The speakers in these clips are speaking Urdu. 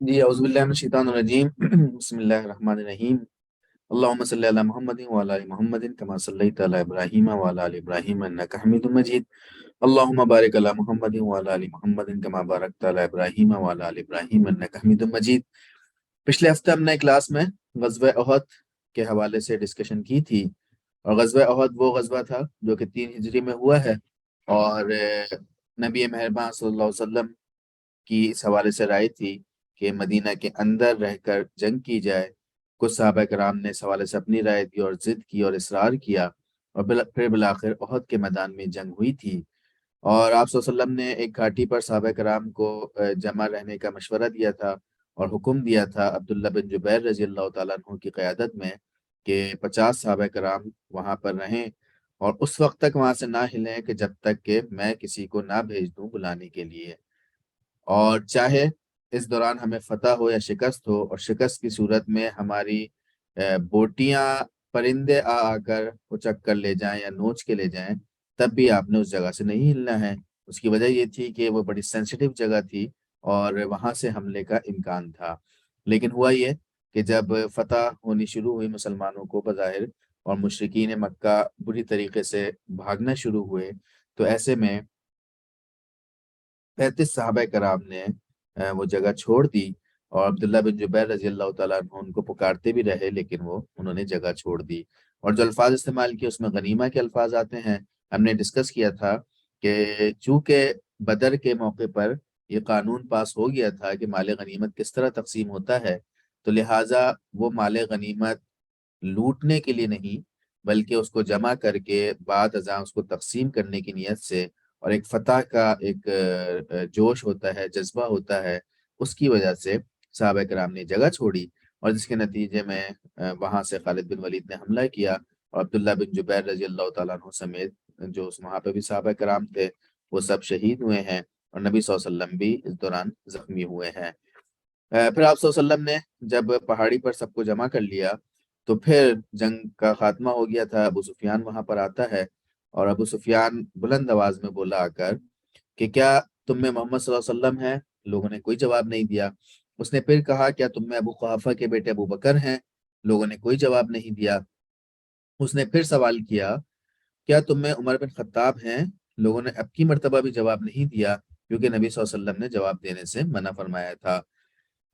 جی اعوذ باللہ من الشیطان الرجیم بسم اللہ الرحمن الرحیم اللہم صلی علی محمد وعلی آل محمد کما صلیت علی ابراہیم وعلی آل ابراہیم انک حمید مجید اللہم بارک علی محمد وعلی آل محمد کما بارکت علی ابراہیم وعلی آل ابراہیم انک حمید مجید۔ پچھلے ہفتے ہم نے کلاس میں غزوہ احد کے حوالے سے ڈسکشن کی تھی، اور غزوہ احد وہ غزوہ تھا جو کہ 3 ہجری میں ہوا ہے، اور نبی مہربان صلی اللہ علیہ وسلم کی اس حوالے سے رائے تھی کہ مدینہ کے اندر رہ کر جنگ کی جائے۔ کچھ صحابہ کرام نے اس حوالے سے اپنی رائے دی اور ضد کی اور اصرار کیا، اور پھر بالآخر احد کے میدان میں جنگ ہوئی تھی، اور آپ صلی اللہ علیہ وسلم نے ایک گھاٹی پر صحابہ کرام کو جمع رہنے کا مشورہ دیا تھا، اور حکم دیا تھا عبداللہ بن جبیر رضی اللہ تعالیٰ عنہ کی قیادت میں کہ 50 صحابہ کرام وہاں پر رہیں، اور اس وقت تک وہاں سے نہ ہلیں کہ جب تک کہ میں کسی کو نہ بھیج دوں بلانے کے لیے، اور چاہے اس دوران ہمیں فتح ہو یا شکست ہو، اور شکست کی صورت میں ہماری بوٹیاں پرندے آ آ کر اچک کر لے جائیں یا نوچ کے لے جائیں، تب بھی آپ نے اس جگہ سے نہیں ہلنا ہے۔ اس کی وجہ یہ تھی کہ وہ بڑی سینسیٹیو جگہ تھی اور وہاں سے حملے کا امکان تھا۔ لیکن ہوا یہ کہ جب فتح ہونی شروع ہوئی مسلمانوں کو بظاہر، اور مشرکین مکہ بری طریقے سے بھاگنا شروع ہوئے، تو ایسے میں 35 صحابہ کرام نے وہ جگہ چھوڑ دی، اور عبداللہ بن جبیر رضی اللہ تعالیٰ عنہ ان کو پکارتے بھی رہے، لیکن انہوں نے جگہ چھوڑ دی، اور جو الفاظ استعمال کیے اس میں غنیمہ کے الفاظ آتے ہیں۔ ہم نے ڈسکس کیا تھا کہ چونکہ بدر کے موقع پر یہ قانون پاس ہو گیا تھا کہ مال غنیمت کس طرح تقسیم ہوتا ہے، تو لہٰذا وہ مال غنیمت لوٹنے کے لیے نہیں بلکہ اس کو جمع کر کے بعد ازاں اس کو تقسیم کرنے کی نیت سے، اور ایک فتح کا ایک جوش ہوتا ہے، جذبہ ہوتا ہے، اس کی وجہ سے صحابہ کرام نے جگہ چھوڑی، اور جس کے نتیجے میں وہاں سے خالد بن ولید نے حملہ کیا، اور عبداللہ بن جبیر رضی اللہ تعالیٰ عنہ سمیت جو وہاں پہ بھی صحابہ کرام تھے وہ سب شہید ہوئے ہیں، اور نبی صلی اللہ علیہ وسلم بھی اس دوران زخمی ہوئے ہیں۔ پھر آپ صلی اللہ علیہ وسلم نے جب پہاڑی پر سب کو جمع کر لیا تو پھر جنگ کا خاتمہ ہو گیا تھا۔ ابو سفیان وہاں پر آتا ہے، اور ابو سفیان بلند آواز میں بولا آ کر کہ کیا تم میں محمد صلی اللہ علیہ وسلم ہیں؟ لوگوں نے کوئی جواب نہیں دیا۔ اس نے پھر کہا کیا تم میں ابو قحافہ کے بیٹے ابو بکر ہیں؟ لوگوں نے کوئی جواب نہیں دیا۔ اس نے پھر سوال کیا کیا تم میں عمر بن خطاب ہیں؟ لوگوں نے اب کی مرتبہ بھی جواب نہیں دیا، کیونکہ نبی صلی اللہ علیہ وسلم نے جواب دینے سے منع فرمایا تھا۔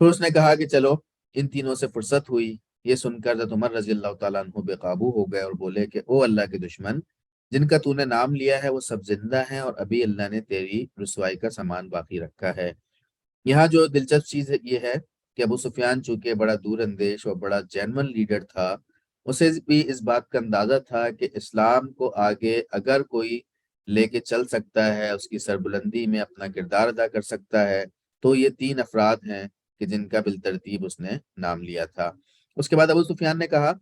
پھر اس نے کہا کہ چلو، ان تینوں سے فرصت ہوئی۔ یہ سن کر حضرت عمر رضی اللہ تعالیٰ عنہ بے قابو ہو گئے اور بولے کہ او اللہ کے دشمن، جن کا تو نے نام لیا ہے وہ سب زندہ ہیں، اور ابھی اللہ نے تیری رسوائی کا سامان باقی رکھا ہے۔ یہاں جو دلچسپ چیز یہ ہے کہ ابو سفیان چونکہ بڑا دور اندیش اور بڑا جینون لیڈر تھا، اسے بھی اس بات کا اندازہ تھا کہ اسلام کو آگے اگر کوئی لے کے چل سکتا ہے، اس کی سربلندی میں اپنا کردار ادا کر سکتا ہے، تو یہ 3 افراد ہیں کہ جن کا بالترتیب اس نے نام لیا تھا۔ اس کے بعد ابو سفیان نے کہا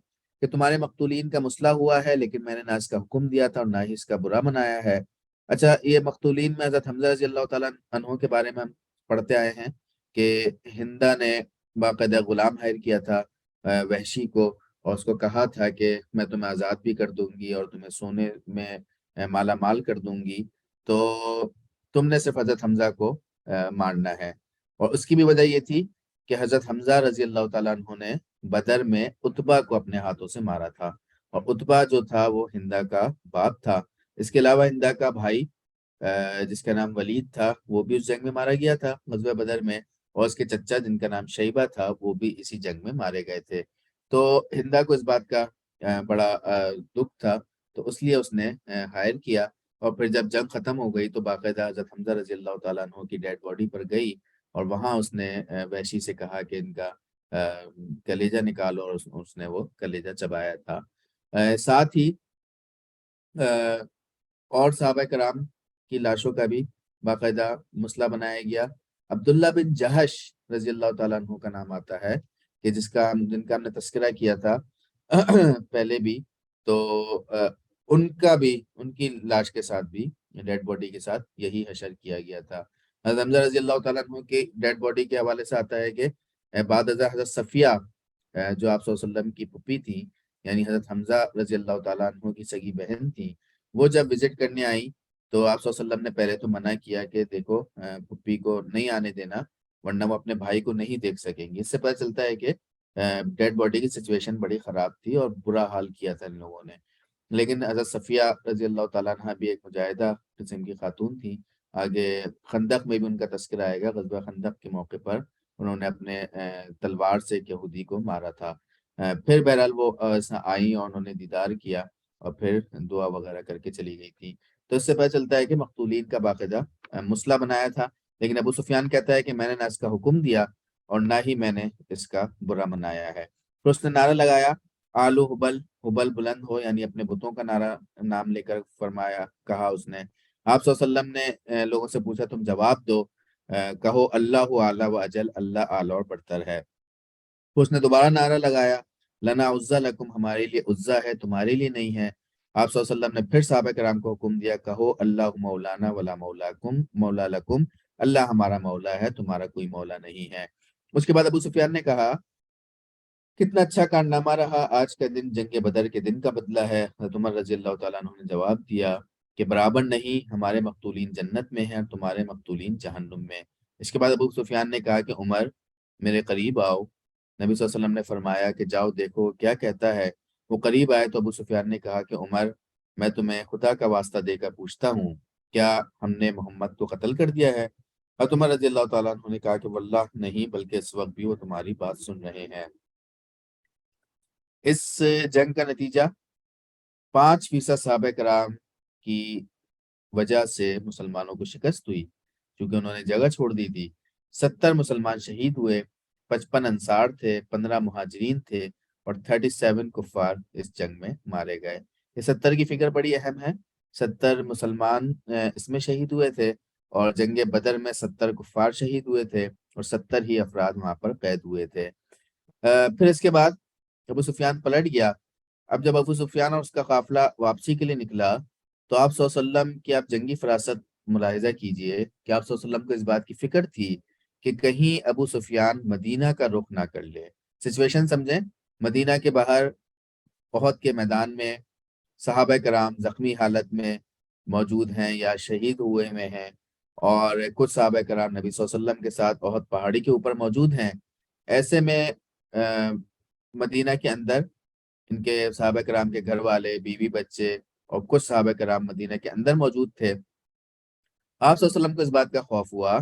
کہ تمہارے مقتولین کا مسئلہ ہوا ہے، لیکن میں نے نہ اس کا حکم دیا تھا اور نہ ہی اس کا برا منایا ہے۔ اچھا، یہ مقتولین میں حضرت حمزہ رضی اللہ تعالیٰ عنہ کے بارے میں ہم پڑھتے آئے ہیں کہ ہندا نے باقاعدہ غلام ہائر کیا تھا وحشی کو، اور اس کو کہا تھا کہ میں تمہیں آزاد بھی کر دوں گی اور تمہیں سونے میں مالا مال کر دوں گی، تو تم نے صرف حضرت حمزہ کو مارنا ہے۔ اور اس کی بھی وجہ یہ تھی کہ حضرت حمزہ رضی اللہ تعالیٰ عنہ نے بدر میں عتبہ کو اپنے ہاتھوں سے مارا تھا، اور عتبہ جو تھا وہ ہندا کا باپ تھا۔ اس کے علاوہ ہندا کا بھائی جس کا نام ولید تھا وہ بھی اس جنگ میں مارا گیا تھا غزوہ بدر میں، اور اس کے چچا جن کا نام شیبہ تھا وہ بھی اسی جنگ میں مارے گئے تھے۔ تو ہندا کو اس بات کا بڑا دکھ تھا، تو اس لیے اس نے ہائر کیا، اور پھر جب جنگ ختم ہو گئی تو باقاعدہ حضرت حمزہ رضی اللہ تعالیٰ عنہ کی ڈیڈ باڈی پر گئی، اور وہاں اس نے وحشی سے کہا کہ ان کا کلیجہ نکالو، اور اس نے وہ کلیجہ چبایا تھا۔ ساتھ ہی اور صحابہ کرام کی لاشوں کا بھی باقاعدہ مسئلہ بنایا گیا۔ عبداللہ بن جہش رضی اللہ تعالیٰ عنہ کا نام آتا ہے کہ جن کا ہم نے تذکرہ کیا تھا پہلے بھی، تو ان کی لاش کے ساتھ بھی، ڈیڈ باڈی کے ساتھ یہی حشر کیا گیا تھا۔ حضرت حمزہ رضی اللہ تعالیٰ عنہ کی ڈیڈ باڈی کے حوالے سے آتا ہے کہ بعد ازاں حضرت صفیہ جو آپ صلی اللہ علیہ وسلم کی پھپھی تھی، یعنی حضرت حمزہ رضی اللہ تعالیٰ عنہ کی سگی بہن تھی، وہ جب وزٹ کرنے آئی تو آپ صلی اللہ علیہ وسلم نے پہلے تو منع کیا کہ دیکھو پھپھی کو نہیں آنے دینا، ورنہ وہ اپنے بھائی کو نہیں دیکھ سکیں گے۔ اس سے پتہ چلتا ہے کہ ڈیڈ باڈی کی سچویشن بڑی خراب تھی اور برا حال کیا تھا ان لوگوں نے۔ لیکن حضرت صفیہ رضی اللہ تعالیٰ عنہ بھی ایک مجاہدہ قسم کی خاتون تھی۔ آگے خندق میں بھی ان کا تذکرہ آئے گا، غزوہ خندق کے موقع پر انہوں نے اپنے تلوار سے ایک یہودی کو مارا تھا۔ پھر بہرحال وہ آئیں اور انہوں نے دیدار کیا اور پھر دعا وغیرہ کر کے چلی گئی تھی۔ تو اس سے پتہ چلتا ہے کہ مقتولین کا باقاعدہ مسئلہ بنایا تھا، لیکن ابو سفیان کہتا ہے کہ میں نے نہ اس کا حکم دیا اور نہ ہی میں نے اس کا برا منایا ہے۔ پھر اس نے نعرہ لگایا آلو حبل، حبل بلند ہو، یعنی اپنے بتوں کا نام لے کر فرمایا، کہا اس نے۔ آپ صلی اللہ علیہ وسلم نے لوگوں سے پوچھا تم جواب دو، کہو اللہ اعلیٰ و اجل، اللہ اعلیٰ اور برتر ہے۔ پھر اس نے دوبارہ نعرہ لگایا لنا عزا لکم، ہمارے لیے عزا ہے تمہارے لیے نہیں ہے۔ آپ صلی اللہ علیہ وسلم نے پھر صحابہ کرام کو حکم دیا کہو اللہ مولانا ولا مولا لکم، اللہ ہمارا مولا ہے تمہارا کوئی مولا نہیں ہے۔ اس کے بعد ابو سفیان نے کہا کتنا اچھا کارنامہ رہا آج کا دن، جنگ بدر کے دن کا بدلہ ہے۔ حضرت عمر رضی اللہ تعالیٰ عنہ نے جواب دیا کہ برابر نہیں، ہمارے مقتولین جنت میں ہیں اور تمہارے مقتولین جہنم میں۔ اس کے بعد ابو سفیان نے کہا کہ عمر میرے قریب آؤ۔ نبی صلی اللہ علیہ وسلم نے فرمایا کہ جاؤ دیکھو کیا کہتا ہے۔ وہ قریب آئے تو ابو سفیان نے کہا کہ عمر میں تمہیں خدا کا واسطہ دے کر پوچھتا ہوں، کیا ہم نے محمد کو قتل کر دیا ہے؟ حضرت عمر رضی اللہ تعالیٰ عنہ نے کہا کہ واللہ نہیں، بلکہ اس وقت بھی وہ تمہاری بات سن رہے ہیں۔ اس جنگ کا نتیجہ 5% صحابہ کرام کی وجہ سے مسلمانوں کو شکست ہوئی، کیونکہ انہوں نے جگہ چھوڑ دی تھی۔ 70 مسلمان شہید ہوئے، 55 انصار تھے، 15 مہاجرین تھے اور 37 کفار اس جنگ میں مارے گئے۔ یہ 70 کی فکر بڑی اہم ہے۔ 70 مسلمان اس میں شہید ہوئے تھے اور جنگ بدر میں 70 کفار شہید ہوئے تھے اور 70 ہی افراد وہاں پر قید ہوئے تھے۔ پھر اس کے بعد ابو سفیان پلٹ گیا۔ اب جب ابو سفیان اور اس کا قافلہ واپسی کے لیے نکلا تو آپ صلی اللہ علیہ وسلم کی آپ جنگی فراست ملاحظہ کیجئے کہ آپ صلی اللہ علیہ وسلم کو اس بات کی فکر تھی کہ کہیں ابو سفیان مدینہ کا رخ نہ کر لے۔ سچویشن سمجھیں، مدینہ کے باہر احد کے میدان میں صحابہ کرام زخمی حالت میں موجود ہیں یا شہید ہوئے میں ہیں، اور کچھ صحابہ کرام نبی صلی اللہ علیہ وسلم کے ساتھ احد پہاڑی کے اوپر موجود ہیں۔ ایسے میں مدینہ کے اندر ان کے صحابہ کرام کے گھر والے، بیوی بچے اور کچھ صحابہ کرام مدینہ کے اندر موجود تھے۔ آپ صلی اللہ علیہ وسلم کو اس بات کا خوف ہوا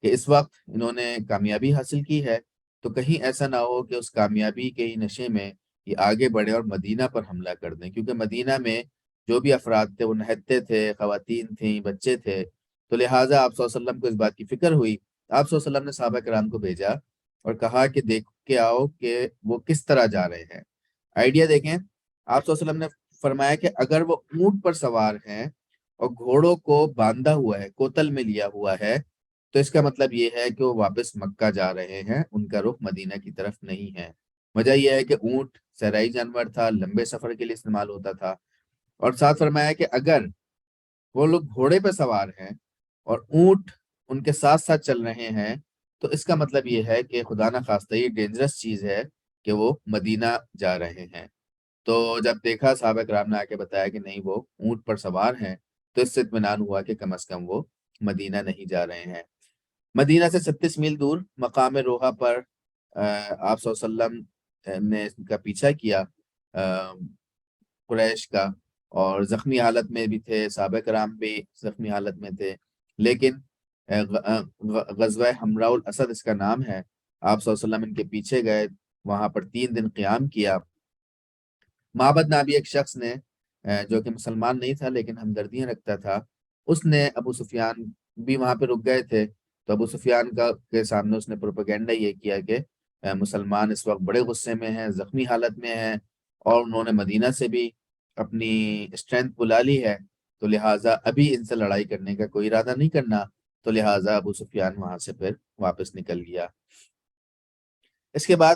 کہ اس وقت انہوں نے کامیابی حاصل کی ہے تو کہیں ایسا نہ ہو کہ اس کامیابی کے ہی نشے میں یہ آگے بڑھے اور مدینہ پر حملہ کر دیں، کیونکہ مدینہ میں جو بھی افراد تھے وہ نہتے تھے، خواتین تھیں، بچے تھے۔ تو لہٰذا آپ صلی اللہ علیہ وسلم کو اس بات کی فکر ہوئی۔ آپ صلی اللہ علیہ وسلم نے صحابہ کرام کو بھیجا اور کہا کہ دیکھ کے آؤ کہ وہ کس طرح جا رہے ہیں۔ آئیڈیا دیکھیں، آپ صلی اللہ علیہ وسلم نے فرمایا کہ اگر وہ اونٹ پر سوار ہیں اور گھوڑوں کو باندھا ہوا ہے، کوتل میں لیا ہوا ہے، تو اس کا مطلب یہ ہے کہ وہ واپس مکہ جا رہے ہیں، ان کا رخ مدینہ کی طرف نہیں ہے۔ وجہ یہ ہے کہ اونٹ صحرائی جانور تھا، لمبے سفر کے لیے استعمال ہوتا تھا، اور ساتھ فرمایا کہ اگر وہ لوگ گھوڑے پہ سوار ہیں اور اونٹ ان کے ساتھ ساتھ چل رہے ہیں تو اس کا مطلب یہ ہے کہ خدا نہ خواستہ یہ ڈینجرس چیز ہے کہ وہ مدینہ جا رہے ہیں۔ تو جب دیکھا صحابہ کرام نے آ کے بتایا کہ نہیں وہ اونٹ پر سوار ہیں تو اس سے اطمینان ہوا کہ کم از کم وہ مدینہ نہیں جا رہے ہیں۔ مدینہ سے 36 میل دور مقام روحا پر آپ صلی اللہ علیہ وسلم نے اس کا پیچھا کیا قریش کا، اور زخمی حالت میں بھی تھے، صحابہ کرام بھی زخمی حالت میں تھے، لیکن غزوہ حمراء الاسد اس کا نام ہے۔ آپ صلی اللہ علیہ وسلم ان کے پیچھے گئے، وہاں پر 3 دن قیام کیا۔ معبد نابی ایک شخص نے جو کہ مسلمان نہیں تھا لیکن ہمدردیاں رکھتا تھا، اس نے ابو سفیان بھی وہاں پہ رک گئے تھے، تو ابو سفیان کے سامنے اس نے پروپیگنڈا یہ کیا کہ مسلمان اس وقت بڑے غصے میں ہیں، زخمی حالت میں ہیں، اور انہوں نے مدینہ سے بھی اپنی اسٹرینتھ بلا لی ہے، تو لہٰذا ابھی ان سے لڑائی کرنے کا کوئی ارادہ نہیں کرنا۔ تو لہٰذا ابو سفیان وہاں سے پھر واپس نکل گیا۔ اس کے بعد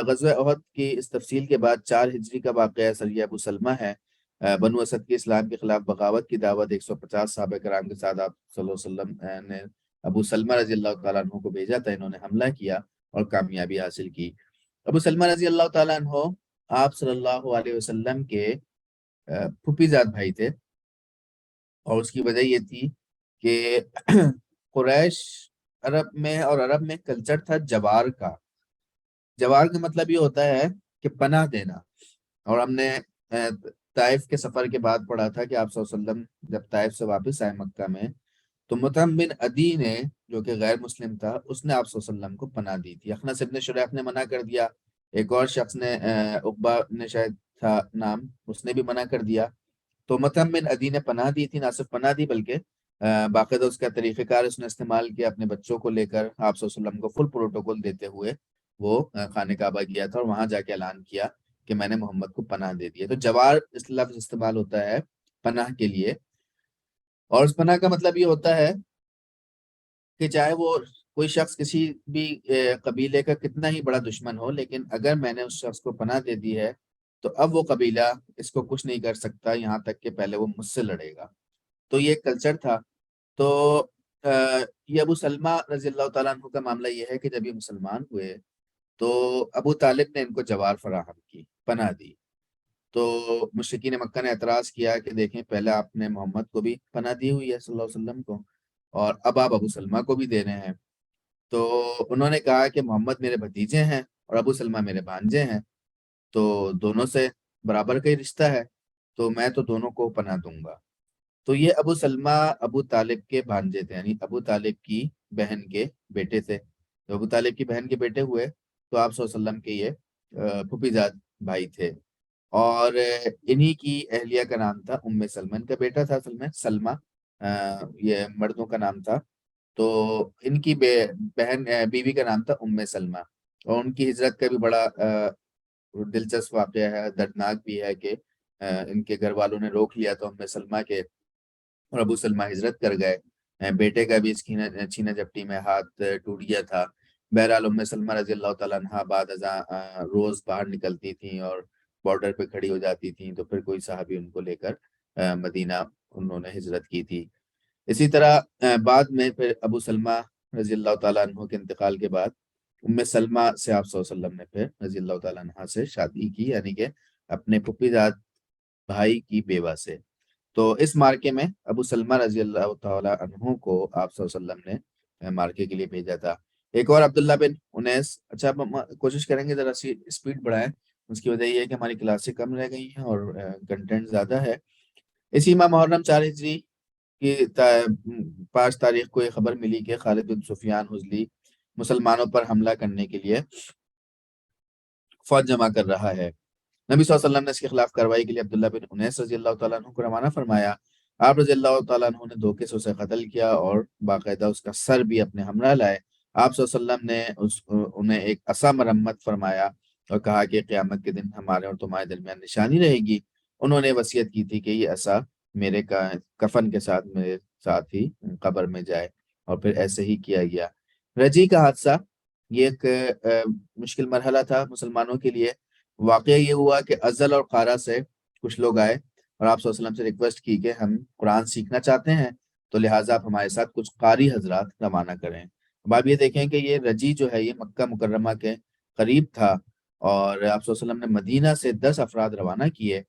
غزوہ احد کی اس تفصیل کے بعد 4 ہجری کا واقعہ سریہ ابو سلمہ ہے۔ بنو اسد کی اسلام کے خلاف بغاوت کی دعوت 150 صحابہ کرام کے ساتھ آپ صلی اللہ علیہ وسلم نے ابو سلمہ رضی اللہ تعالیٰ عنہ کو بھیجا تھا، انہوں نے حملہ کیا اور کامیابی حاصل کی۔ ابو سلمہ رضی اللہ تعالیٰ عنہ آپ صلی اللہ علیہ وسلم کے پھوپھی زاد بھائی تھے، اور اس کی وجہ یہ تھی کہ قریش عرب میں کلچر تھا جوار کا۔ جوار کا مطلب یہ ہوتا ہے کہ پناہ دینا۔ اور ہم نے طائف کے سفر کے بعد پڑھا تھا کہ آپ صلی اللہ علیہ وسلم جب طائف سے واپس آئے مکہ میں، تو مطعم بن عدی نے، جو کہ غیر مسلم تھا، اس نے آپ صلی اللہ علیہ وسلم کو پناہ دی تھی۔ اخنس ابن شریح نے منع کر دیا، ایک اور شخص نے عقبہ نے شاید تھا نام، اس نے بھی منع کر دیا۔ تو مطعم بن عدی نے پناہ دی تھی، نہ صرف پناہ دی بلکہ باقاعدہ اس کا طریقہ کار اس نے استعمال کیا، اپنے بچوں کو لے کر آپ صلی اللہ علیہ وسلم کو فل پروٹوکول دیتے ہوئے وہ خانہ کعبہ گیا تھا، اور وہاں جا کے اعلان کیا کہ میں نے محمد کو پناہ دے دیا۔ تو جوار اس لفظ استعمال ہوتا ہے پناہ کے لیے، اور اس پناہ کا مطلب یہ ہوتا ہے کہ چاہے وہ کوئی شخص کسی بھی قبیلے کا کتنا ہی بڑا دشمن ہو، لیکن اگر میں نے اس شخص کو پناہ دے دی ہے تو اب وہ قبیلہ اس کو کچھ نہیں کر سکتا یہاں تک کہ پہلے وہ مجھ سے لڑے گا۔ تو یہ کلچر تھا۔ تو یہ ابو سلمہ رضی اللہ تعالیٰ عنہ کا معاملہ یہ ہے کہ جب یہ مسلمان ہوئے تو ابو طالب نے ان کو جوار فراہم کی، پناہ دی۔ تو مشرکین مکہ نے اعتراض کیا کہ دیکھیں پہلے آپ نے محمد کو بھی پناہ دی ہوئی ہے صلی اللہ علیہ وسلم کو، اور اب آپ ابو سلمہ کو بھی دے رہے ہیں۔ تو انہوں نے کہا کہ محمد میرے بھتیجے ہیں اور ابو سلمہ میرے بھانجے ہیں، تو دونوں سے برابر کا ہی رشتہ ہے، تو میں تو دونوں کو پناہ دوں گا۔ تو یہ ابو سلمہ ابو طالب کے بھانجے تھے، یعنی ابو طالب کی بہن کے بیٹے تھے۔ تو ابو طالب کی بہن کے بیٹے ہوئے تو آپ صلی اللہ علیہ وسلم کے یہ پھوپھی زاد بھائی تھے۔ اور انہی کی اہلیہ کا نام تھا ام سلمہ، ان کا بیٹا تھا اصل میں سلمہ، یہ مردوں کا نام تھا۔ تو ان کی بہن بیوی کا نام تھا ام سلمہ، اور ان کی ہجرت کا بھی بڑا دلچسپ واقعہ ہے، دردناک بھی ہے کہ ان کے گھر والوں نے روک لیا تھا ام سلمہ کے، اور ابو سلمہ ہجرت کر گئے۔ بیٹے کا بھی اس چھینا جپٹی میں ہاتھ ٹوٹ گیا تھا۔ بہرحال ام سلمہ رضی اللہ تعالیٰ عنہ بعد ازاں روز باہر نکلتی تھیں اور بارڈر پہ کھڑی ہو جاتی تھیں، تو پھر کوئی صحابی ان کو لے کر مدینہ انہوں نے ہجرت کی تھی۔ اسی طرح بعد میں پھر ابو سلمہ رضی اللہ تعالیٰ عنہ کے انتقال کے بعد ام سلمہ سے آپ صلی اللہ علیہ وسلم نے پھر رضی اللہ تعالیٰ عنہ سے شادی کی، یعنی کہ اپنے پھوپھی زاد بھائی کی بیوہ سے۔ تو اس مارکے میں ابو سلمہ رضی اللہ تعالیٰ عنہ کو آپ صلی اللہ علیہ وسلم نے مارکے کے لیے بھیجا تھا۔ ایک اور عبداللہ بن انیس، اچھا اب ہم کوشش کریں گے ذرا سی اسپیڈ بڑھائیں، اس کی وجہ یہ ہے کہ ہماری کلاسیں کم رہ گئی ہیں اور کنٹینٹ زیادہ ہے۔ اسی ماہ محرم 4 ہجری کی 5 تاریخ کو یہ خبر ملی کہ خالد بن سفیان حضلی مسلمانوں پر حملہ کرنے کے لیے فوج جمع کر رہا ہے۔ نبی صلی اللہ علیہ وسلم نے اس کے خلاف کارروائی کے لیے عبداللہ بن انیس رضی اللہ تعالیٰ عنہ کو روانہ فرمایا۔ آپ رضی اللہ تعالیٰ عنہ نے دھوکے سے اسے قتل کیا اور باقاعدہ اس کا سر بھی اپنے ہمراہ لائے۔ آپ صلی اللہ علیہ وسلم نے انہیں ایک عصا مرمت فرمایا اور کہا کہ قیامت کے دن ہمارے اور تمہارے درمیان نشانی رہے گی۔ انہوں نے وصیت کی تھی کہ یہ عصا میرے کفن کے ساتھ میرے ساتھ ہی قبر میں جائے، اور پھر ایسے ہی کیا گیا۔ رجی کا حادثہ یہ ایک مشکل مرحلہ تھا مسلمانوں کے لیے۔ واقعہ یہ ہوا کہ ازل اور قارہ سے کچھ لوگ آئے اور آپ صلی اللہ علیہ وسلم سے ریکویسٹ کی کہ ہم قرآن سیکھنا چاہتے ہیں، تو لہٰذا آپ ہمارے ساتھ کچھ قاری حضرات روانہ کریں۔ اب آپ یہ دیکھیں کہ یہ رجی جو ہے یہ مکہ مکرمہ کے قریب تھا، اور آپ صلی اللہ علیہ وسلم نے مدینہ سے 10 افراد روانہ کیے۔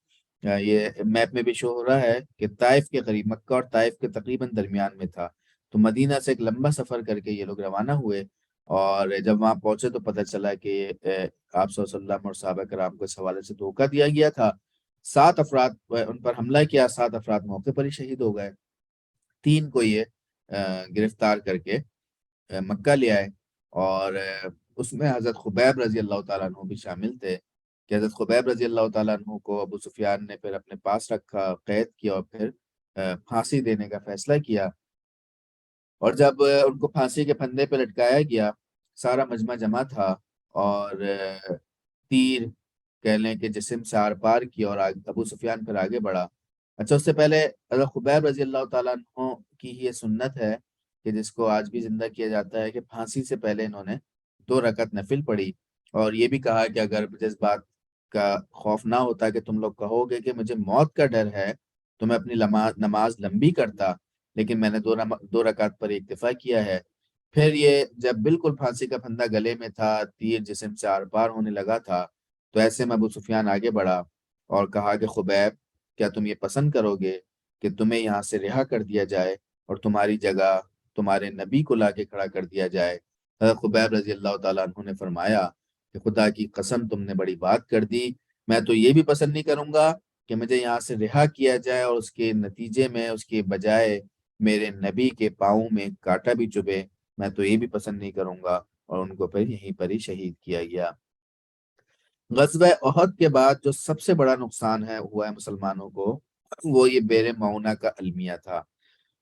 یہ میپ میں بھی شو ہو رہا ہے کہ طائف کے قریب، مکہ اور طائف کے تقریباً درمیان میں تھا، تو مدینہ سے ایک لمبا سفر کر کے یہ لوگ روانہ ہوئے۔ اور جب وہاں پہنچے تو پتہ چلا کہ آپ صلی اللہ علیہ وسلم اور صحابہ کرام کو اس حوالے سے دھوکہ دیا گیا تھا۔ 7 افراد ان پر حملہ کیا، 7 افراد موقع پر ہی شہید ہو گئے۔ 3 کو یہ گرفتار کر کے مکہ لے آئے، اور اس میں حضرت خبیب رضی اللہ تعالیٰ عنہ بھی شامل تھے، کہ حضرت خبیب رضی اللہ تعالیٰ عنہ کو ابو سفیان نے پھر اپنے پاس رکھا، قید کیا اور پھر پھانسی دینے کا فیصلہ کیا۔ اور جب ان کو پھانسی کے پھندے پہ لٹکایا گیا، سارا مجمع جمع تھا، اور تیر کہہ لیں کہ جسم سے آر پار کیا، اور ابو سفیان پھر آگے بڑھا۔ اچھا، اس سے پہلے حضرت خبیب رضی اللہ تعالیٰ عنہ کی یہ سنت ہے کہ جس کو آج بھی زندہ کیا جاتا ہے، کہ پھانسی سے پہلے انہوں نے 2 رکعت نفل پڑھی، اور یہ بھی کہا کہ اگر جس بات کا خوف نہ ہوتا کہ تم لوگ کہو گے کہ مجھے موت کا ڈر ہے تو میں اپنی نماز لمبی کرتا، لیکن میں نے 2 رکعت پر اکتفا کیا ہے۔ پھر یہ جب بالکل پھانسی کا پھندا گلے میں تھا، تیر جسم سے آر پار ہونے لگا تھا، تو ایسے میں ابو سفیان آگے بڑھا اور کہا کہ خبیب، کیا تم یہ پسند کرو گے کہ تمہیں یہاں سے رہا کر دیا جائے اور تمہاری جگہ تمہارے نبی کو لا کے کھڑا کر دیا جائے۔ حضرت خبیب رضی اللہ تعالیٰ عنہ نے فرمایا کہ خدا کی قسم تم نے بڑی بات کر دی، میں تو یہ بھی پسند نہیں کروں گا کہ مجھے یہاں سے رہا کیا جائے اور اس کے نتیجے میں اس کے بجائے میرے نبی کے پاؤں میں کانٹا بھی چبھے، میں تو یہ بھی پسند نہیں کروں گا۔ اور ان کو پھر یہیں پر ہی شہید کیا گیا۔ غزوہ احد کے بعد جو سب سے بڑا نقصان ہوا ہے مسلمانوں کو، وہ یہ بئر معونہ کا المیہ تھا۔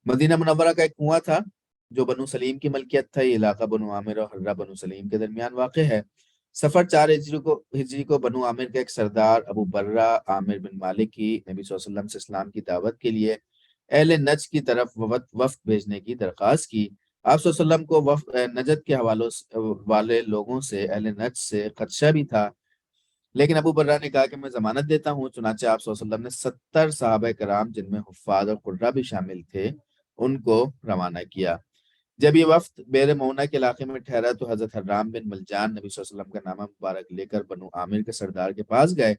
مدینہ منورہ کا ایک کنواں تھا جو بنو سلیم کی ملکیت تھا۔ یہ علاقہ بنو عامر اور حرہ بنو سلیم کے درمیان واقع ہے۔ سفر 4 ہجری کو بنو عامر کا ایک سردار ابو برہ عامر بن مالک کی نبی صلی اللہ علیہ وسلم سے اسلام کی دعوت کے لیے اہل نجد کی طرف وفد بھیجنے کی درخواست کی۔ آپ صلی اللہ علیہ وسلم کو نجد کے والے لوگوں سے، اہل نجد سے خدشہ بھی تھا، لیکن ابو برہ نے کہا کہ میں ضمانت دیتا ہوں۔ چنانچہ آپ صلی اللہ علیہ وسلم نے 70 صحابہ کرام جن میں حفاظ اور قرہ بھی شامل تھے ان کو روانہ کیا۔ جب یہ وفد بئر معونہ کے علاقے میں ٹھہرا تو حضرت حرام بن ملجان نبی صلی اللہ علیہ وسلم کا نامہ مبارک لے کر بنو عامر کے سردار کے پاس گئے۔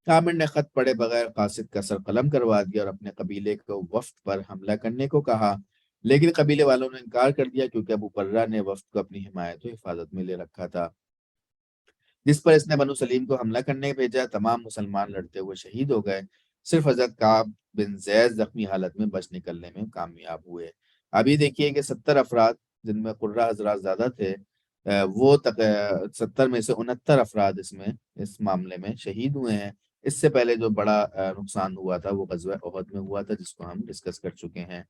عامر نے خط پڑھے بغیر قاصد کا سر قلم کروا دیا اور اپنے قبیلے کو وفد پر حملہ کرنے کو کہا، لیکن قبیلے والوں نے انکار کر دیا کیونکہ ابو برہ نے وفد کو اپنی حمایت و حفاظت میں لے رکھا تھا۔ جس پر اس نے بنو سلیم کو حملہ کرنے بھیجا، تمام مسلمان لڑتے ہوئے شہید ہو گئے، صرف حضرت کعب بن زید زخمی حالت میں بچ نکلنے میں کامیاب ہوئے۔ ابھی دیکھیے کہ 70 افراد جن میں قرہ حضرات زیادہ تھے، وہ 70 میں سے 69 افراد اس معاملے میں شہید ہوئے ہیں۔ اس سے پہلے جو بڑا نقصان ہوا تھا وہ غزوہ احد میں ہوا تھا، جس کو ہم ڈسکس کر چکے ہیں۔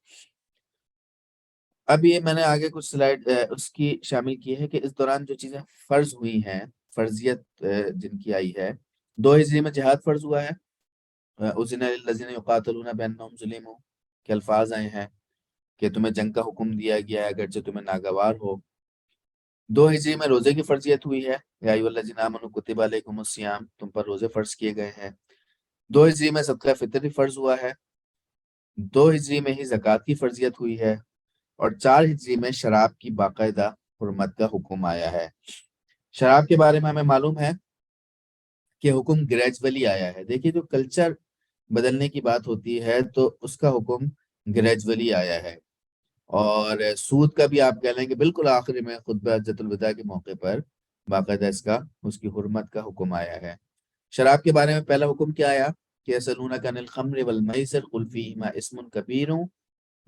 اب یہ میں نے آگے کچھ سلائڈ اس کی شامل کی ہے کہ اس دوران جو چیزیں فرض ہوئی ہیں، فرضیت جن کی آئی ہے۔ 2 ہجری میں جہاد فرض ہوا ہے، اذن للذین یقاتلون بانہم ظلموا کے الفاظ آئے ہیں کہ تمہیں جنگ کا حکم دیا گیا ہے اگرچہ تمہیں ناگوار ہو۔ 2 ہجری میں روزے کی فرضیت ہوئی ہے، یا ایھا الذین آمنوا کتب علیکم الصیام، تم پر روزے فرض کیے گئے ہیں۔ 2 ہجری میں صدقہ فطر فرض ہوا ہے۔ 2 ہجری میں ہی زکوٰۃ کی فرضیت ہوئی ہے، اور 4 ہجری میں شراب کی باقاعدہ حرمت کا حکم آیا ہے۔ شراب کے بارے میں ہمیں معلوم ہے کہ حکم گریجولی آیا ہے۔ دیکھیے جو کلچر بدلنے کی بات ہوتی ہے تو اس کا حکم گریجولی آیا ہے، اور سود کا بھی آپ کہہ لیں کہ بالکل آخری میں خطبہ حجۃ الوداع کے موقع پر باقاعدہ اس کی حرمت کا حکم آیا ہے۔ شراب کے بارے میں پہلا حکم کیا آیا کہ یسألونک عن الخمر والمیسر قل فیہما اسم کبیر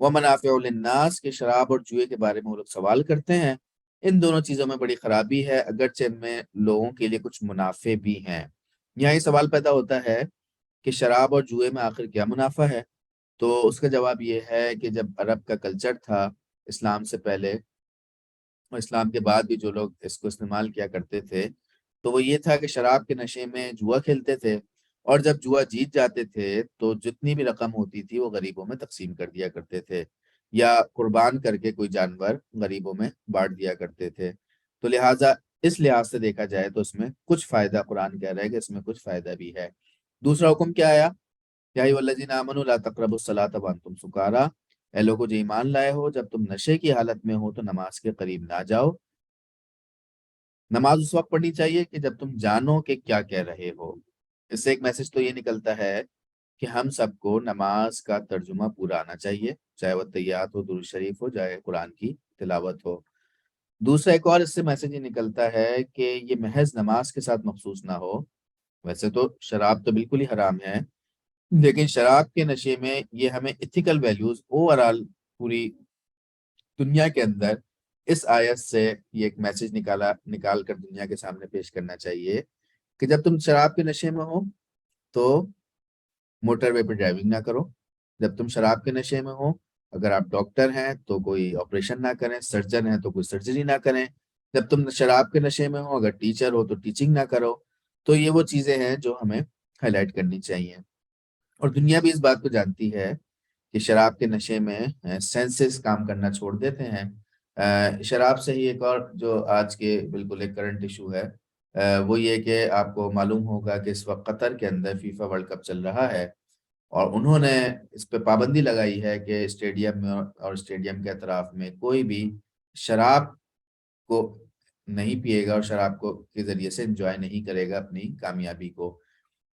ومنافع للناس، کہ شراب اور جوئے کے بارے میں وہ لوگ سوال کرتے ہیں، ان دونوں چیزوں میں بڑی خرابی ہے اگرچہ ان میں لوگوں کے لیے کچھ منافع بھی ہیں۔ یہاں یہ سوال پیدا ہوتا ہے کہ شراب اور جوئے میں آخر کیا منافع ہے؟ تو اس کا جواب یہ ہے کہ جب عرب کا کلچر تھا اسلام سے پہلے اور اسلام کے بعد بھی جو لوگ اس کو استعمال کیا کرتے تھے، تو وہ یہ تھا کہ شراب کے نشے میں جوا کھیلتے تھے، اور جب جوا جیت جاتے تھے تو جتنی بھی رقم ہوتی تھی وہ غریبوں میں تقسیم کر دیا کرتے تھے، یا قربان کر کے کوئی جانور غریبوں میں بانٹ دیا کرتے تھے۔ تو لہٰذا اس لحاظ سے دیکھا جائے تو اس میں کچھ فائدہ، قرآن کہہ رہا ہے کہ اس میں کچھ فائدہ بھی ہے۔ دوسرا حکم کیا آیا؟ یا ایھا الذین آمنوا لا تقربوا الصلاۃ وانتم سکارا، اے لوگوں جو ایمان لائے ہو جب تم نشے کی حالت میں ہو تو نماز کے قریب نہ جاؤ۔ نماز اس وقت پڑھنی چاہیے کہ جب تم جانو کہ کیا کہہ رہے ہو۔ اس سے ایک میسج تو یہ نکلتا ہے کہ ہم سب کو نماز کا ترجمہ پورا آنا چاہیے، چاہے وہ تحیات ہو، درود شریف ہو، چاہے قرآن کی تلاوت ہو۔ دوسرا ایک اور اس سے میسج یہ نکلتا ہے کہ یہ محض نماز کے ساتھ مخصوص نہ ہو۔ ویسے تو شراب تو بالکل ہی حرام ہے، لیکن شراب کے نشے میں یہ ہمیں ایتھیکل ویلیوز اوور آل پوری دنیا کے اندر اس آیت سے یہ ایک میسج نکال کر دنیا کے سامنے پیش کرنا چاہیے کہ جب تم شراب کے نشے میں ہو تو موٹر وے پہ ڈرائیونگ نہ کرو۔ جب تم شراب کے نشے میں ہو، اگر آپ ڈاکٹر ہیں تو کوئی آپریشن نہ کریں، سرجن ہیں تو کوئی سرجری نہ کریں۔ جب تم شراب کے نشے میں ہو، اگر ٹیچر ہو تو ٹیچنگ نہ کرو۔ تو یہ وہ چیزیں ہیں جو ہمیں ہائی لائٹ کرنی چاہیے، اور دنیا بھی اس بات کو جانتی ہے کہ شراب کے نشے میں سینسز کام کرنا چھوڑ دیتے ہیں۔ شراب سے ہی ایک اور جو آج کے بالکل ایک کرنٹ ایشو ہے، وہ یہ کہ آپ کو معلوم ہوگا کہ اس وقت قطر کے اندر فیفا ورلڈ کپ چل رہا ہے، اور انہوں نے اس پہ پابندی لگائی ہے کہ اسٹیڈیم میں اور اسٹیڈیم کے اطراف میں کوئی بھی شراب کو نہیں پیے گا اور شراب کو کے ذریعے سے انجوائے نہیں کرے گا اپنی کامیابی کو۔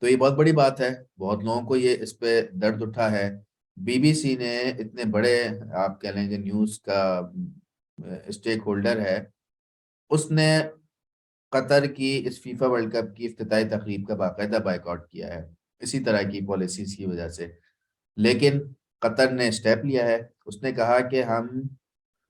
تو یہ بہت بڑی بات ہے، بہت لوگوں کو یہ اس پہ درد اٹھا ہے بی بی سی نے اتنے بڑے آپ کہہ لیں کہ نیوز کا اسٹیک ہولڈر ہے، اس نے قطر کی اس فیفا ورلڈ کپ کی افتتاحی تقریب کا باقاعدہ بائیکاٹ کیا ہے اسی طرح کی پالیسیز کی وجہ سے۔ لیکن قطر نے اسٹیپ لیا ہے، اس نے کہا کہ ہم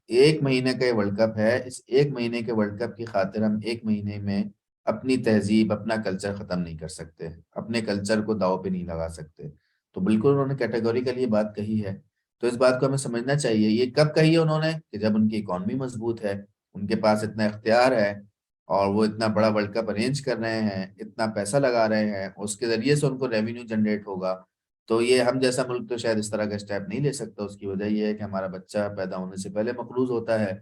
1 مہینے کا یہ ورلڈ کپ ہے، اس 1 مہینے کے ورلڈ کپ کی خاطر ہم 1 مہینے میں اپنی تہذیب اپنا کلچر ختم نہیں کر سکتے، اپنے کلچر کو داؤ پہ نہیں لگا سکتے۔ تو بالکل انہوں نے کیٹیگوریکلی یہ بات کہی ہے۔ تو اس بات کو ہمیں سمجھنا چاہیے، یہ کب کہی ہے انہوں نے؟ کہ جب ان کی اکانومی مضبوط ہے، ان کے پاس اتنا اختیار ہے، اور وہ اتنا بڑا ورلڈ کپ ارینج کر رہے ہیں، اتنا پیسہ لگا رہے ہیں، اس کے ذریعے سے ان کو ریونیو جنریٹ ہوگا۔ تو یہ ہم جیسا ملک تو شاید اس طرح کا اسٹیپ نہیں لے سکتا۔ اس کی وجہ یہ ہے کہ ہمارا بچہ پیدا ہونے سے پہلے مقروض ہوتا ہے،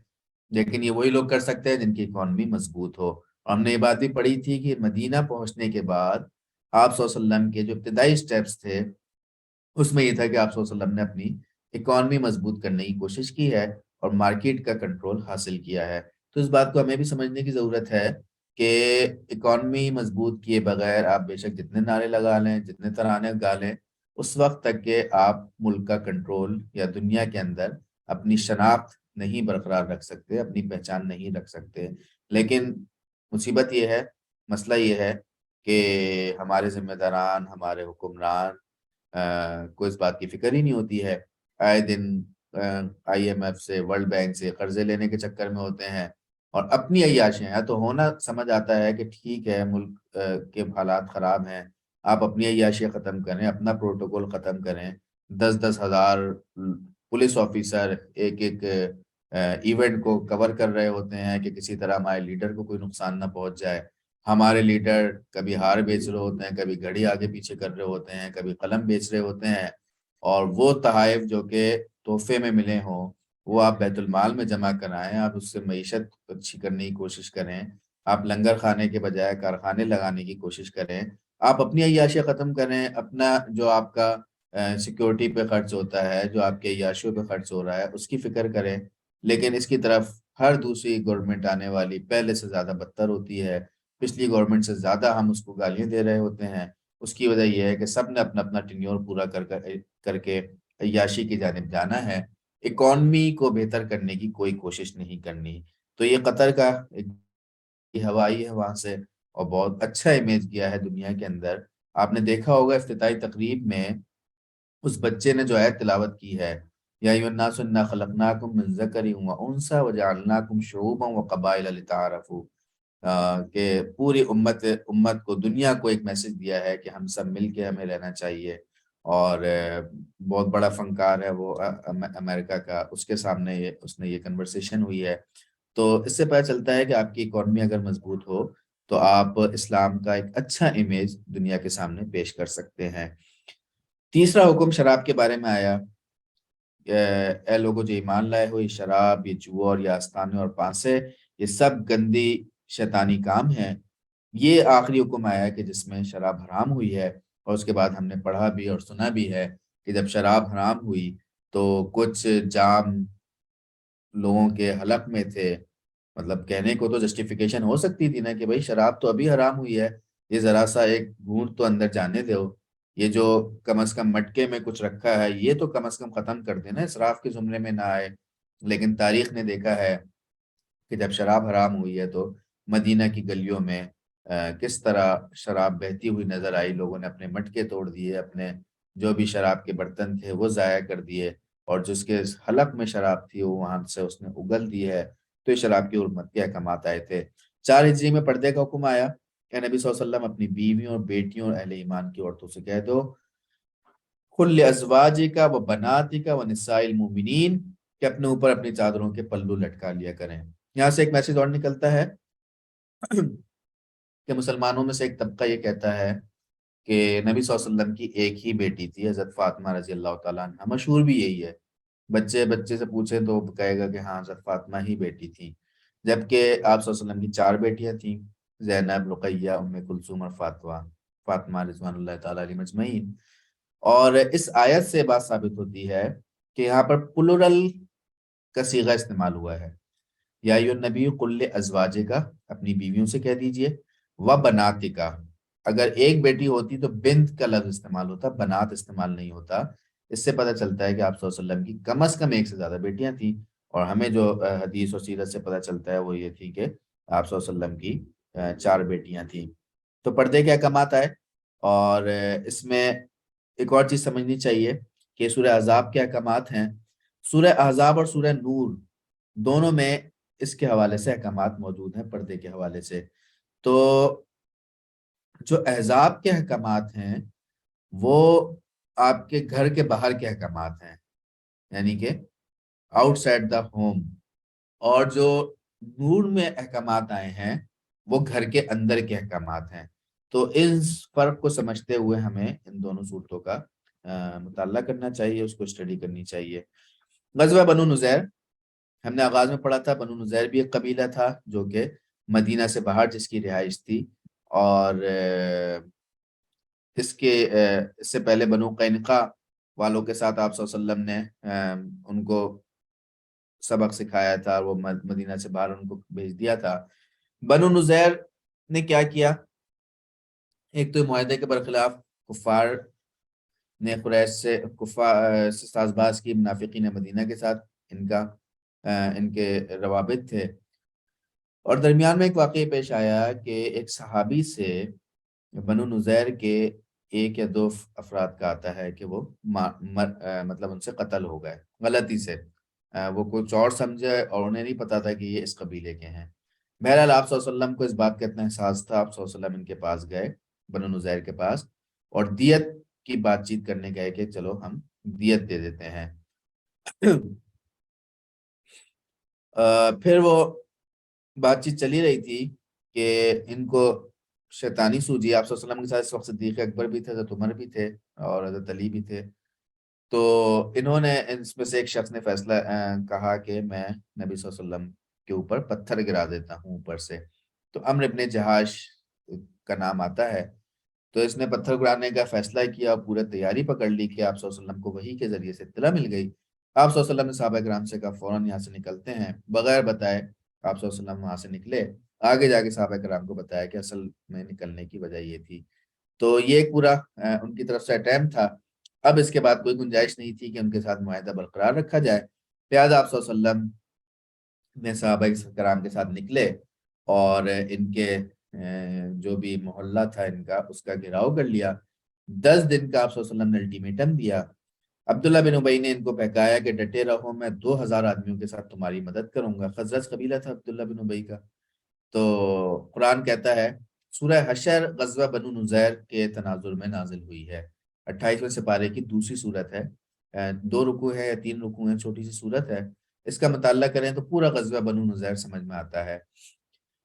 لیکن یہ وہی لوگ کر سکتے ہیں جن کی اکانومی مضبوط ہو۔ اور ہم نے یہ بات بھی پڑھی تھی کہ مدینہ پہنچنے کے بعد آپ صلی اللہ علیہ وسلم کے جو ابتدائی اسٹیپس تھے، اس میں یہ تھا کہ آپ صلی اللہ علیہ وسلم نے اپنی اکانومی مضبوط کرنے کی کوشش کی ہے اور مارکیٹ کا کنٹرول حاصل کیا ہے۔ تو اس بات کو ہمیں بھی سمجھنے کی ضرورت ہے کہ اکانومی مضبوط کیے بغیر آپ بے شک جتنے نعرے لگا لیں، جتنے ترانے گا لیں، اس وقت تک کہ آپ ملک کا کنٹرول یا دنیا کے اندر اپنی شناخت نہیں برقرار رکھ سکتے، اپنی پہچان نہیں رکھ سکتے۔ لیکن مصیبت یہ ہے، مسئلہ یہ ہے کہ ہمارے ذمہ داران، ہمارے حکمران کو اس بات کی فکر ہی نہیں ہوتی ہے۔ آئے دن آئی ایم ایف سے، ورلڈ بینک سے قرضے لینے کے چکر میں ہوتے ہیں، اور اپنی عیاشیاں، یا تو ہونا سمجھ آتا ہے کہ ٹھیک ہے ملک کے حالات خراب ہیں، آپ اپنی عیاشیاں ختم کریں، اپنا پروٹوکول ختم کریں۔ 10,000 پولیس آفیسر ایک ایک ایونٹ کو کور کر رہے ہوتے ہیں کہ کسی طرح ہمارے لیڈر کو کوئی نقصان نہ پہنچ جائے۔ ہمارے لیڈر کبھی ہار بیچ رہے ہوتے ہیں، کبھی گھڑی آگے پیچھے کر رہے ہوتے ہیں، کبھی قلم بیچ رہے ہوتے ہیں، اور وہ تحائف جو کہ تحفے میں ملے ہوں وہ آپ بیت المال میں جمع کرائیں، آپ اس سے معیشت اچھی کرنے کی کوشش کریں، آپ لنگر خانے کے بجائے کارخانے لگانے کی کوشش کریں، آپ اپنی عیاشیاں ختم کریں، اپنا جو آپ کا سیکیورٹی پہ خرچ ہوتا ہے، جو آپ کے عیاشیوں پہ خرچ ہو رہا ہے، اس کی فکر کریں۔ لیکن اس کی طرف ہر دوسری گورنمنٹ آنے والی پہلے سے زیادہ بدتر ہوتی ہے، پچھلی گورنمنٹ سے زیادہ ہم اس کو گالیاں دے رہے ہوتے ہیں۔ اس کی وجہ یہ ہے کہ سب نے اپنا اپنا ٹینیور پورا کر کے عیاشی کی جانب جانا ہے، اکانومی کو بہتر کرنے کی کوئی کوشش نہیں کرنی۔ تو یہ قطر کا ایک ہوائی ہے وہاں سے، اور بہت اچھا امیج کیا ہے دنیا کے اندر۔ آپ نے دیکھا ہوگا افتتاحی تقریب میں اس بچے نے جو آیت تلاوت کی ہے، یا ایھا الناس انا خلقناکم من ذکر و انثی وجعلناکم شعوبا وقبائل لتعارفوا، کہ پوری امت کو، دنیا کو ایک میسج دیا ہے کہ ہم سب مل کے ہمیں رہنا چاہیے۔ اور بہت بڑا فنکار ہے وہ امریکہ کا، اس کے سامنے اس نے یہ کنورسیشن ہوئی ہے۔ تو اس سے پتہ چلتا ہے کہ آپ کی اکانومی اگر مضبوط ہو تو آپ اسلام کا ایک اچھا امیج دنیا کے سامنے پیش کر سکتے ہیں۔ تیسرا حکم شراب کے بارے میں آیا، اے لوگوں جو ایمان لائے ہو، یہ شراب، یہ جوا اور یہ آستانے اور پانسے، یہ سب گندی شیطانی کام ہیں۔ یہ آخری حکم آیا کہ جس میں شراب حرام ہوئی ہے، اور اس کے بعد ہم نے پڑھا بھی اور سنا بھی ہے کہ جب شراب حرام ہوئی تو کچھ جام لوگوں کے حلق میں تھے۔ مطلب کہنے کو تو جسٹیفیکیشن ہو سکتی تھی نا کہ بھائی شراب تو ابھی حرام ہوئی ہے، یہ ذرا سا ایک گھونٹ تو اندر جانے دو، یہ جو کم از کم مٹکے میں کچھ رکھا ہے یہ تو کم از کم ختم کر دینا، اسراف کے زمرے میں نہ آئے۔ لیکن تاریخ نے دیکھا ہے کہ جب شراب حرام ہوئی ہے تو مدینہ کی گلیوں میں کس طرح شراب بہتی ہوئی نظر آئی، لوگوں نے اپنے مٹکے توڑ دیے، اپنے جو بھی شراب کے برتن تھے وہ ضائع کر دیے، اور جس کے حلق میں شراب تھی وہ وہاں سے اس نے اگل دی ہے۔ تو یہ شراب کی حرمت کے احکامات آئے تھے۔ 4 ہجری میں پردے کا حکم آیا کہ نبی صلی اللہ علیہ وسلم اپنی بیویوں اور بیٹیوں اور اہل ایمان کی عورتوں سے کہہ دو، قل لازواجک و بناتک و نساء المؤمنین، کہ اپنے اوپر اپنی چادروں کے پلو لٹکا لیا کریں۔ یہاں سے ایک میسج اور نکلتا ہے کہ مسلمانوں میں سے ایک طبقہ یہ کہتا ہے کہ نبی صلی اللہ علیہ وسلم کی ایک ہی بیٹی تھی، حضرت فاطمہ رضی اللہ تعالیٰ عنہ، مشہور بھی یہی ہے، بچے سے پوچھے تو کہے گا کہ ہاں حضرت فاطمہ ہی بیٹی تھی، جبکہ آپ صلی اللہ علیہ وسلم کی 4 بیٹیاں تھیں، زینب، رقیہ، ام کلثوم اور فاطمہ رضوان اللہ تعالیٰ علیہ مجمعین۔ اور اس آیت سے بات ثابت ہوتی ہے کہ یہاں پر پلورل کا صیغہ استعمال ہوا ہے، یا ایھا النبی قل لازواجک، اپنی بیویوں سے کہہ دیجئے، و بناتک، اگر ایک بیٹی ہوتی تو بنت کا لفظ استعمال ہوتا، بنات استعمال نہیں ہوتا۔ اس سے پتہ چلتا ہے کہ آپ صلی اللہ علیہ وسلم کی کم از کم ایک سے زیادہ بیٹیاں تھیں، اور ہمیں جو حدیث و سیرت سے پتہ چلتا ہے وہ یہ تھی کہ آپ صلی اللہ علیہ وسلم کی 4 بیٹیاں تھیں۔ تو پردے کے احکامات آئے، اور اس میں ایک اور چیز سمجھنی چاہیے کہ سورہ احزاب کے احکامات ہیں۔ سورہ احزاب اور سورہ نور دونوں میں اس کے حوالے سے احکامات موجود ہیں، پردے کے حوالے سے۔ تو جو احزاب کے احکامات ہیں وہ آپ کے گھر کے باہر کے احکامات ہیں، یعنی کہ آؤٹ سائڈ دا ہوم، اور جو نور میں احکامات آئے ہیں وہ گھر کے اندر کے احکامات ہیں۔ تو اس فرق کو سمجھتے ہوئے ہمیں ان دونوں صورتوں کا مطالعہ کرنا چاہیے، اس کو اسٹڈی کرنی چاہیے۔ غزوہ بنو نذیر ہم نے آغاز میں پڑھا تھا۔ بنو نذیر بھی ایک قبیلہ تھا جو کہ مدینہ سے باہر جس کی رہائش تھی، اور اس سے پہلے بنو قینقاع والوں کے ساتھ آپ صلی اللہ علیہ وسلم نے ان کو سبق سکھایا تھا، وہ مدینہ سے باہر ان کو بھیج دیا تھا۔ بنو نذیر نے کیا کیا؟ ایک تو معاہدے کے برخلاف کفار نے قریش سے ساز باز کی، منافقین مدینہ کے ساتھ ان کے روابط تھے، اور درمیان میں ایک واقعہ پیش آیا کہ ایک صحابی سے بنو نذیر کے 1 یا 2 افراد کا آتا ہے کہ وہ مطلب ان سے قتل ہو گئے غلطی سے، وہ کچھ اور سمجھے اور انہیں نہیں پتا تھا کہ یہ اس قبیلے کے ہیں۔ بہرحال آپ صلی اللہ علیہ وسلم کو اس بات کا اتنا احساس تھا، آپ صلی اللہ علیہ وسلم ان کے پاس گئے، بنو نذیر کے پاس، اور دیت کی بات چیت کرنے گئے کہ چلو ہم دیت دے دیتے ہیں۔ پھر وہ بات چیت چلی رہی تھی کہ ان کو شیطانی سوجی، آپ صلی اللہ علیہ وسلم کے ساتھ اس وقت صدیق اکبر بھی تھے، حضرت عمر بھی تھے، اور حضرت علی بھی تھے۔ تو انہوں نے اس میں سے ایک شخص نے فیصلہ کہا کہ میں نبی صلی اللہ علیہ وسلم کے اوپر پتھر گرا دیتا ہوں اوپر سے۔ تو عمرو ابن جہاش کا نام آتا ہے، تو اس نے پتھر گرانے کا فیصلہ کیا، پورے تیاری پکڑ لی کہ آپ صلی اللہ علیہ وسلم کو وحی کے ذریعے سے اطلاع مل گئی۔ آپ صلی اللہ علیہ وسلم نے صحابہ کرام سے کہا فوراً یہاں سے نکلتے ہیں، بغیر بتائے آپ صلی اللہ علیہ وسلم وہاں سے نکلے۔ آگے جا کے صحابہ کرام کو بتایا کہ اصل میں نکلنے کی وجہ یہ تھی۔ تو یہ ایک پورا ان کی طرف سے اٹیمپٹ تھا۔ اب اس کے بعد کوئی گنجائش نہیں تھی کہ ان کے ساتھ معاہدہ برقرار رکھا جائے، لہٰذا آپ صلی اللہ علیہ وسلم نے صحابہ کرام کے ساتھ نکلے، اور ان کے جو بھی محلہ تھا ان کا، اس کا گھیراؤ کر لیا۔ 10 دن کا آپ صلی اللہ علیہ وسلم نے الٹیمیٹم دیا۔ عبداللہ بن ابی نے ان کو بہکایا کہ ڈٹے رہو، میں 2000 آدمیوں کے ساتھ تمہاری مدد کروں گا۔ خزرج قبیلہ تھا عبداللہ بن ابی کا۔ تو قرآن کہتا ہے، سورہ حشر غزوہ بنو نذیر کے تناظر میں نازل ہوئی ہے، 28ویں سپارے کی دوسری صورت ہے، 2 رکوع ہے یا 3 رکوع ہیں، چھوٹی سی صورت ہے۔ اس کا مطالعہ کریں تو پورا غزوہ بنو نذیر سمجھ میں آتا ہے۔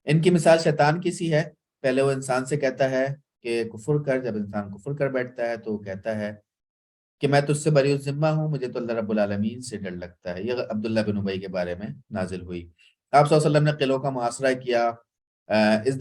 ان کی مثال شیطان کی سی ہے، پہلے وہ انسان سے کہتا ہے کہ کفر کر، جب انسان کفر کر بیٹھتا ہے تو وہ کہتا ہے کہ میں تجھ سے بری الذمہ ہوں، مجھے تو اللہ رب العالمین سے ڈر لگتا ہے۔ یہ عبداللہ بن ابی کے بارے میں نازل ہوئی۔ آپ صلی اللہ علیہ وسلم نے قلعوں کا محاصرہ کیا۔ اس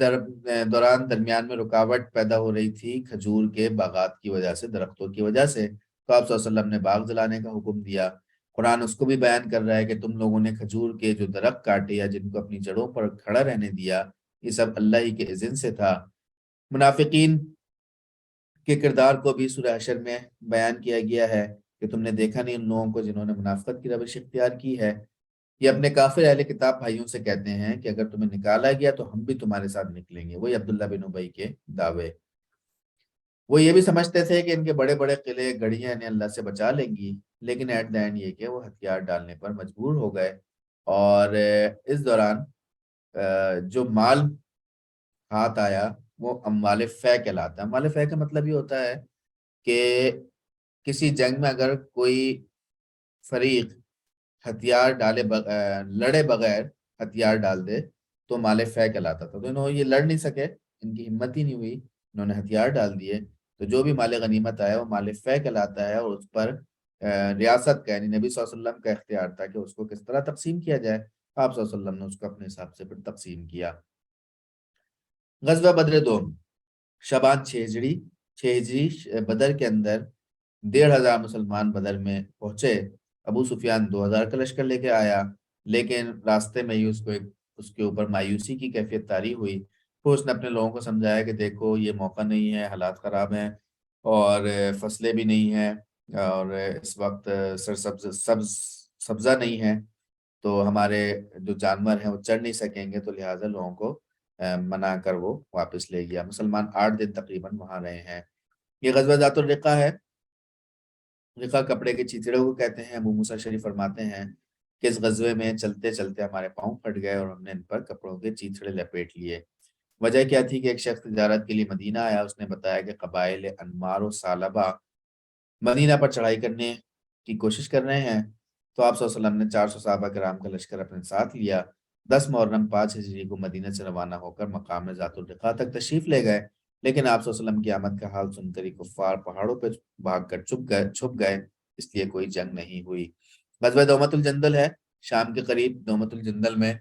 دوران درمیان میں رکاوٹ پیدا ہو رہی تھی کھجور کے باغات کی وجہ سے، درختوں کی وجہ سے، تو آپ صلی اللہ علیہ وسلم نے باغ جلانے کا حکم دیا۔ قرآن اس کو بھی بیان کر رہا ہے کہ تم لوگوں نے کھجور کے جو درخت کاٹے یا جن کو اپنی جڑوں پر کھڑا رہنے دیا، یہ سب اللہ ہی کے اذن سے تھا۔ منافقین کے کردار کو بھی سورہ حشر میں بیان کیا گیا ہے کہ تم نے دیکھا نہیں ان لوگوں کو جنہوں نے منافقت کی روش اختیار کی ہے، یہ اپنے کافر اہل کتاب بھائیوں سے کہتے ہیں کہ اگر تمہیں نکالا گیا تو ہم بھی تمہارے ساتھ نکلیں گے۔ وہی عبداللہ بن ابی کے دعوے۔ وہ یہ بھی سمجھتے تھے کہ ان کے بڑے بڑے قلعے گڑیاں انہیں اللہ سے بچا لیں گی، لیکن ایٹ دا اینڈ یہ کہ وہ ہتھیار ڈالنے پر مجبور ہو گئے۔ اور اس دوران جو مال ہاتھ آیا وہ اموال فے کہلاتا ہے۔ اموال فے کا مطلب یہ ہوتا ہے کہ کسی جنگ میں اگر کوئی فریق ہتھیار لڑے بغیر ہتھیار ڈال دے تو مال فے کہلاتا تھا۔ تو انہوں یہ لڑ نہیں سکے، ان کی ہمت ہی نہیں ہوئی، انہوں نے ہتھیار ڈال دیے، تو جو بھی مال غنیمت آیا وہ مال فے کہلاتا ہے، اور اس پر ریاست کا یعنی نبی صلی اللہ علیہ وسلم کا اختیار تھا کہ اس کو کس طرح تقسیم کیا جائے۔ آپ صلی اللہ علیہ وسلم نے اس کو اپنے حساب سے پھر تقسیم کیا۔ غزوہ بدر دوم شعبان 6 ہجری بدر کے اندر 1500 مسلمان بدر میں پہنچے۔ ابو سفیان 2000 کا لشکر لے کے آیا، لیکن راستے میں ہی اس کے اوپر مایوسی کی کیفیت طاری ہوئی۔ پھر اس نے اپنے لوگوں کو سمجھایا کہ دیکھو یہ موقع نہیں ہے، حالات خراب ہیں اور فصلیں بھی نہیں ہیں، اور اس وقت سبزہ نہیں ہے، تو ہمارے جو جانور ہیں وہ چڑھ نہیں سکیں گے، تو لہٰذا لوگوں کو منع کر وہ واپس لے گیا۔ مسلمان 8 دن تقریباً وہاں رہے ہیں۔ یہ غزوہ ذات الرقہ ہے۔ رقہ کپڑے کے چیتڑے کو کہتے ہیں۔ ابو موسیٰ شریف فرماتے ہیں کہ اس غزوے میں چلتے چلتے ہمارے پاؤں پھٹ گئے اور ہم نے ان پر کپڑوں کے چیتڑے لپیٹ لیے۔ وجہ کیا تھی کہ ایک شخص تجارت کے لیے مدینہ آیا، اس نے بتایا کہ قبائل انمار و ثعلبہ مدینہ پر چڑھائی کرنے کی کوشش کر رہے ہیں، تو آپ صلی اللہ علیہ وسلم نے 400 صحابہ کرام کا لشکر اپنے ساتھ لیا۔ 10 محرم 5 ہجری کو مدینہ سے روانہ ہو کر مقام ذات الرقاء تک تشریف لے گئے، لیکن آپ صلی اللہ علیہ وسلم کی آمد کا حال سن کر ہی کفار پہاڑوں پہ بھاگ کر چھپ گئے، اس لیے کوئی جنگ نہیں ہوئی۔ غزوہ دومت الجندل ہے۔ شام کے قریب دومت الجندل میں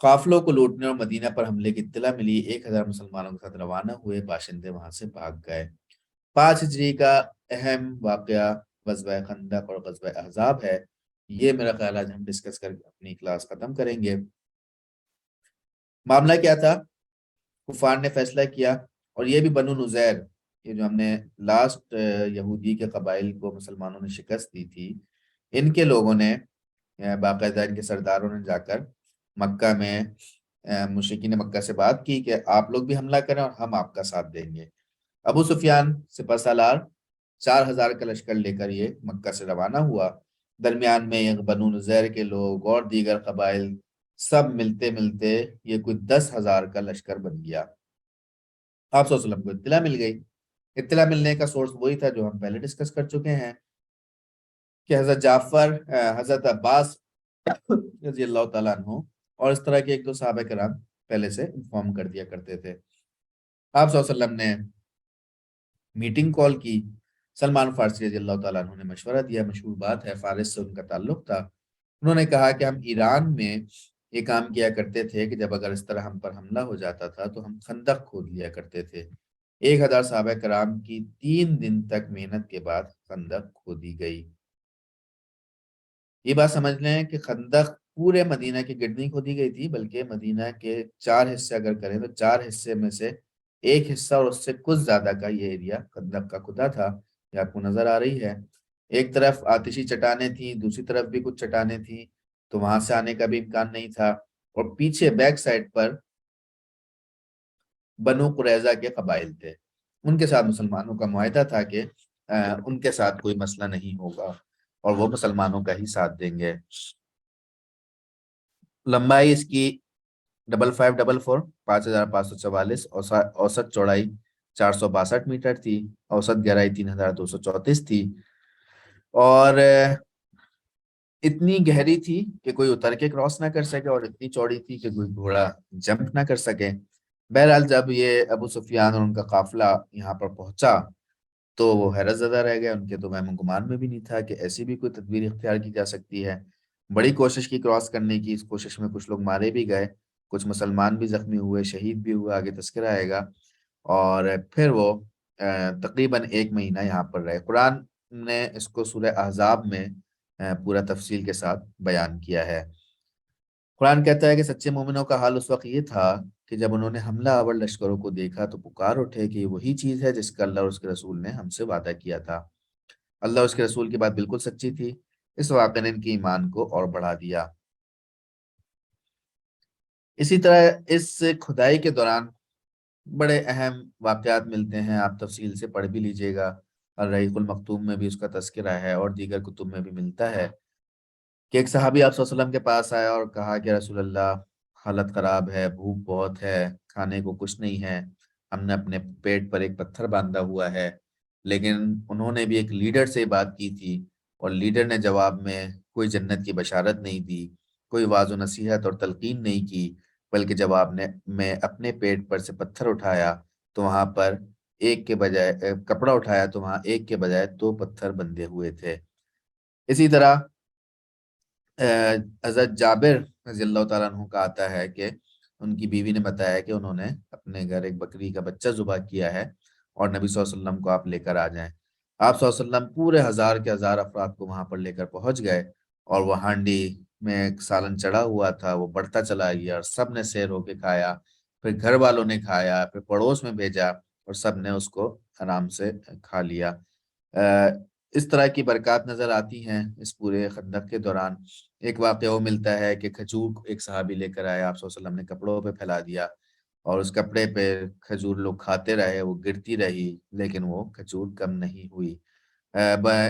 قافلوں کو لوٹنے اور مدینہ پر حملے کی اطلاع ملی۔ 1000 مسلمانوں کے ساتھ روانہ ہوئے، باشندے وہاں سے بھاگ گئے۔ 5 ہجری کا اہم واقعہ غزوہ خندق اور غزوہ احزاب ہے۔ یہ میرا خیال ہے ہم ڈسکس کر اپنی کلاس ختم کریں گے۔ معاملہ کیا تھا؟ کفار نے فیصلہ کیا، اور یہ بھی بنو نذیر، یہ جو ہم نے لاسٹ یہودی کے قبائل کو مسلمانوں نے شکست دی تھی، ان کے لوگوں نے باقاعدہ ان کے سرداروں نے جا کر مکہ میں مشرکین مکہ سے بات کی کہ آپ لوگ بھی حملہ کریں اور ہم آپ کا ساتھ دیں گے۔ ابو سفیان سپہ سالار 4000 کا لشکر لے کر یہ مکہ سے روانہ ہوا۔ درمیان میں یہ بنو نذیر کے لوگ اور دیگر قبائل سب ملتے ملتے یہ کوئی 10,000 کا لشکر بن گیا۔ آپ صلی اللہ علیہ وسلم کو اطلاع مل گئی۔ اطلاع ملنے کا سورس وہی تھا جو ہم پہلے ڈسکس کر چکے ہیں کہ حضرت جعفر، حضرت عباس رضی اللہ تعالیٰ عنہ اور اس طرح کے ایک دو صحابہ کرام پہلے سے انفارم کر دیا کرتے تھے۔ آپ صلی اللہ علیہ وسلم نے میٹنگ کال کی۔ سلمان فارسی رضی اللہ تعالیٰ عنہ نے مشورہ دیا، مشہور بات ہے، فارس سے ان کا تعلق تھا۔ انہوں نے کہا کہ ہم ایران میں یہ کام کیا کرتے تھے کہ جب اگر اس طرح ہم پر حملہ ہو جاتا تھا تو ہم خندق کھود لیا کرتے تھے۔ 1000 صحابہ کرام کی 3 دن تک محنت کے بعد خندق کھودی گئی۔ یہ بات سمجھ لیں کہ خندق پورے مدینہ کے گرد نہیں کھودی گئی تھی، بلکہ مدینہ کے 4 حصے اگر کریں تو 4 حصے میں سے ایک حصہ اور اس سے کچھ زیادہ کا یہ ایریا خندق کا کھدا تھا۔ یہ آپ کو نظر آ رہی ہے۔ ایک طرف آتشی چٹانیں تھیں، دوسری طرف بھی کچھ چٹانیں تھیں، تو وہاں سے آنے کا بھی امکان نہیں تھا، اور پیچھے بیک سائڈ پر بنو قریظہ کے قبائل تھے۔ ان کے ساتھ مسلمانوں کا معاہدہ تھا کہ ان کے ساتھ کوئی مسئلہ نہیں ہوگا اور وہ مسلمانوں کا ہی ساتھ دیں گے۔ لمبائی اس کی 5544 5544، اوسط چوڑائی 462 میٹر تھی، اوسط گہرائی 3234 تھی، اور اتنی گہری تھی کہ کوئی اتر کے کراس نہ کر سکے، اور اتنی چوڑی تھی کہ کوئی گھوڑا جمپ نہ کر سکے۔ بہرحال جب یہ ابو سفیان اور ان کا قافلہ یہاں پر پہنچا تو وہ حیرت زدہ رہ گئے۔ ان کے تو وہم گمان میں بھی نہیں تھا کہ ایسی بھی کوئی تدبیر اختیار کی جا سکتی ہے۔ بڑی کوشش کی کراس کرنے کی، اس کوشش میں کچھ لوگ مارے بھی گئے، کچھ مسلمان بھی زخمی ہوئے، شہید بھی ہوئے، آگے تذکرہ آئے گا۔ اور پھر وہ تقریباً 1 مہینہ یہاں پر رہے۔ قرآن نے اس کو سورہ احزاب میں پورا تفصیل کے ساتھ بیان کیا ہے۔ قرآن کہتا ہے کہ سچے مومنوں کا حال اس وقت یہ تھا کہ جب انہوں نے حملہ آور لشکروں کو دیکھا تو پکار اٹھے کہ یہ وہی چیز ہے جس کا اللہ اور اس کے رسول نے ہم سے وعدہ کیا تھا۔ اللہ اور اس کے رسول کی بات بالکل سچی تھی۔ اس واقعے نے ان کی ایمان کو اور بڑھا دیا۔ اسی طرح اس کھدائی کے دوران بڑے اہم واقعات ملتے ہیں، آپ تفصیل سے پڑھ بھی لیجئے گا، الرحیق المختوم میں بھی اس کا تذکرہ ہے اور دیگر کتب میں بھی ملتا ہے کہ ایک صحابی آپ صلی اللہ علیہ وسلم کے پاس آیا اور کہا کہ رسول اللہ، حالت خراب ہے، بھوک بہت ہے، کھانے کو کچھ نہیں ہے، ہم نے اپنے پیٹ پر ایک پتھر باندھا ہوا ہے۔ لیکن انہوں نے بھی ایک لیڈر سے بات کی تھی، اور لیڈر نے جواب میں کوئی جنت کی بشارت نہیں دی، کوئی واعظ و نصیحت اور تلقین نہیں کی، بلکہ جواب میں اپنے پیٹ پر سے پتھر اٹھایا تو وہاں پر ایک کے بجائے کپڑا اٹھایا تو وہاں ایک کے بجائے 2 پتھر بندھے ہوئے تھے۔ اسی طرح حضرت جابر رضی اللہ تعالیٰ عنہ کا آتا ہے کہ ان کی بیوی نے بتایا کہ انہوں نے اپنے گھر ایک بکری کا بچہ ذبح کیا ہے اور نبی صلی اللہ علیہ وسلم کو آپ لے کر آ جائیں۔ آپ صلی اللہ علیہ وسلم پورے 1000 کے 1000 افراد کو وہاں پر لے کر پہنچ گئے، اور وہ ہانڈی میں ایک سالن چڑھا ہوا تھا، وہ بڑھتا چلا گیا اور سب نے سیر ہو کے کھایا، پھر گھر والوں نے کھایا، پھر پڑوس میں بھیجا، اور سب نے اس کو آرام سے کھا لیا۔ اس طرح کی برکات نظر آتی ہیں اس پورے خندق کے دوران۔ ایک واقعہ وہ ملتا ہے کہ کھجور کو ایک صحابی لے کر آیا، آپ صلی اللہ علیہ وسلم نے کپڑوں پہ پھیلا دیا اور اس کپڑے پہ کھجور لوگ کھاتے رہے، وہ گرتی رہی لیکن وہ کھجور کم نہیں ہوئی۔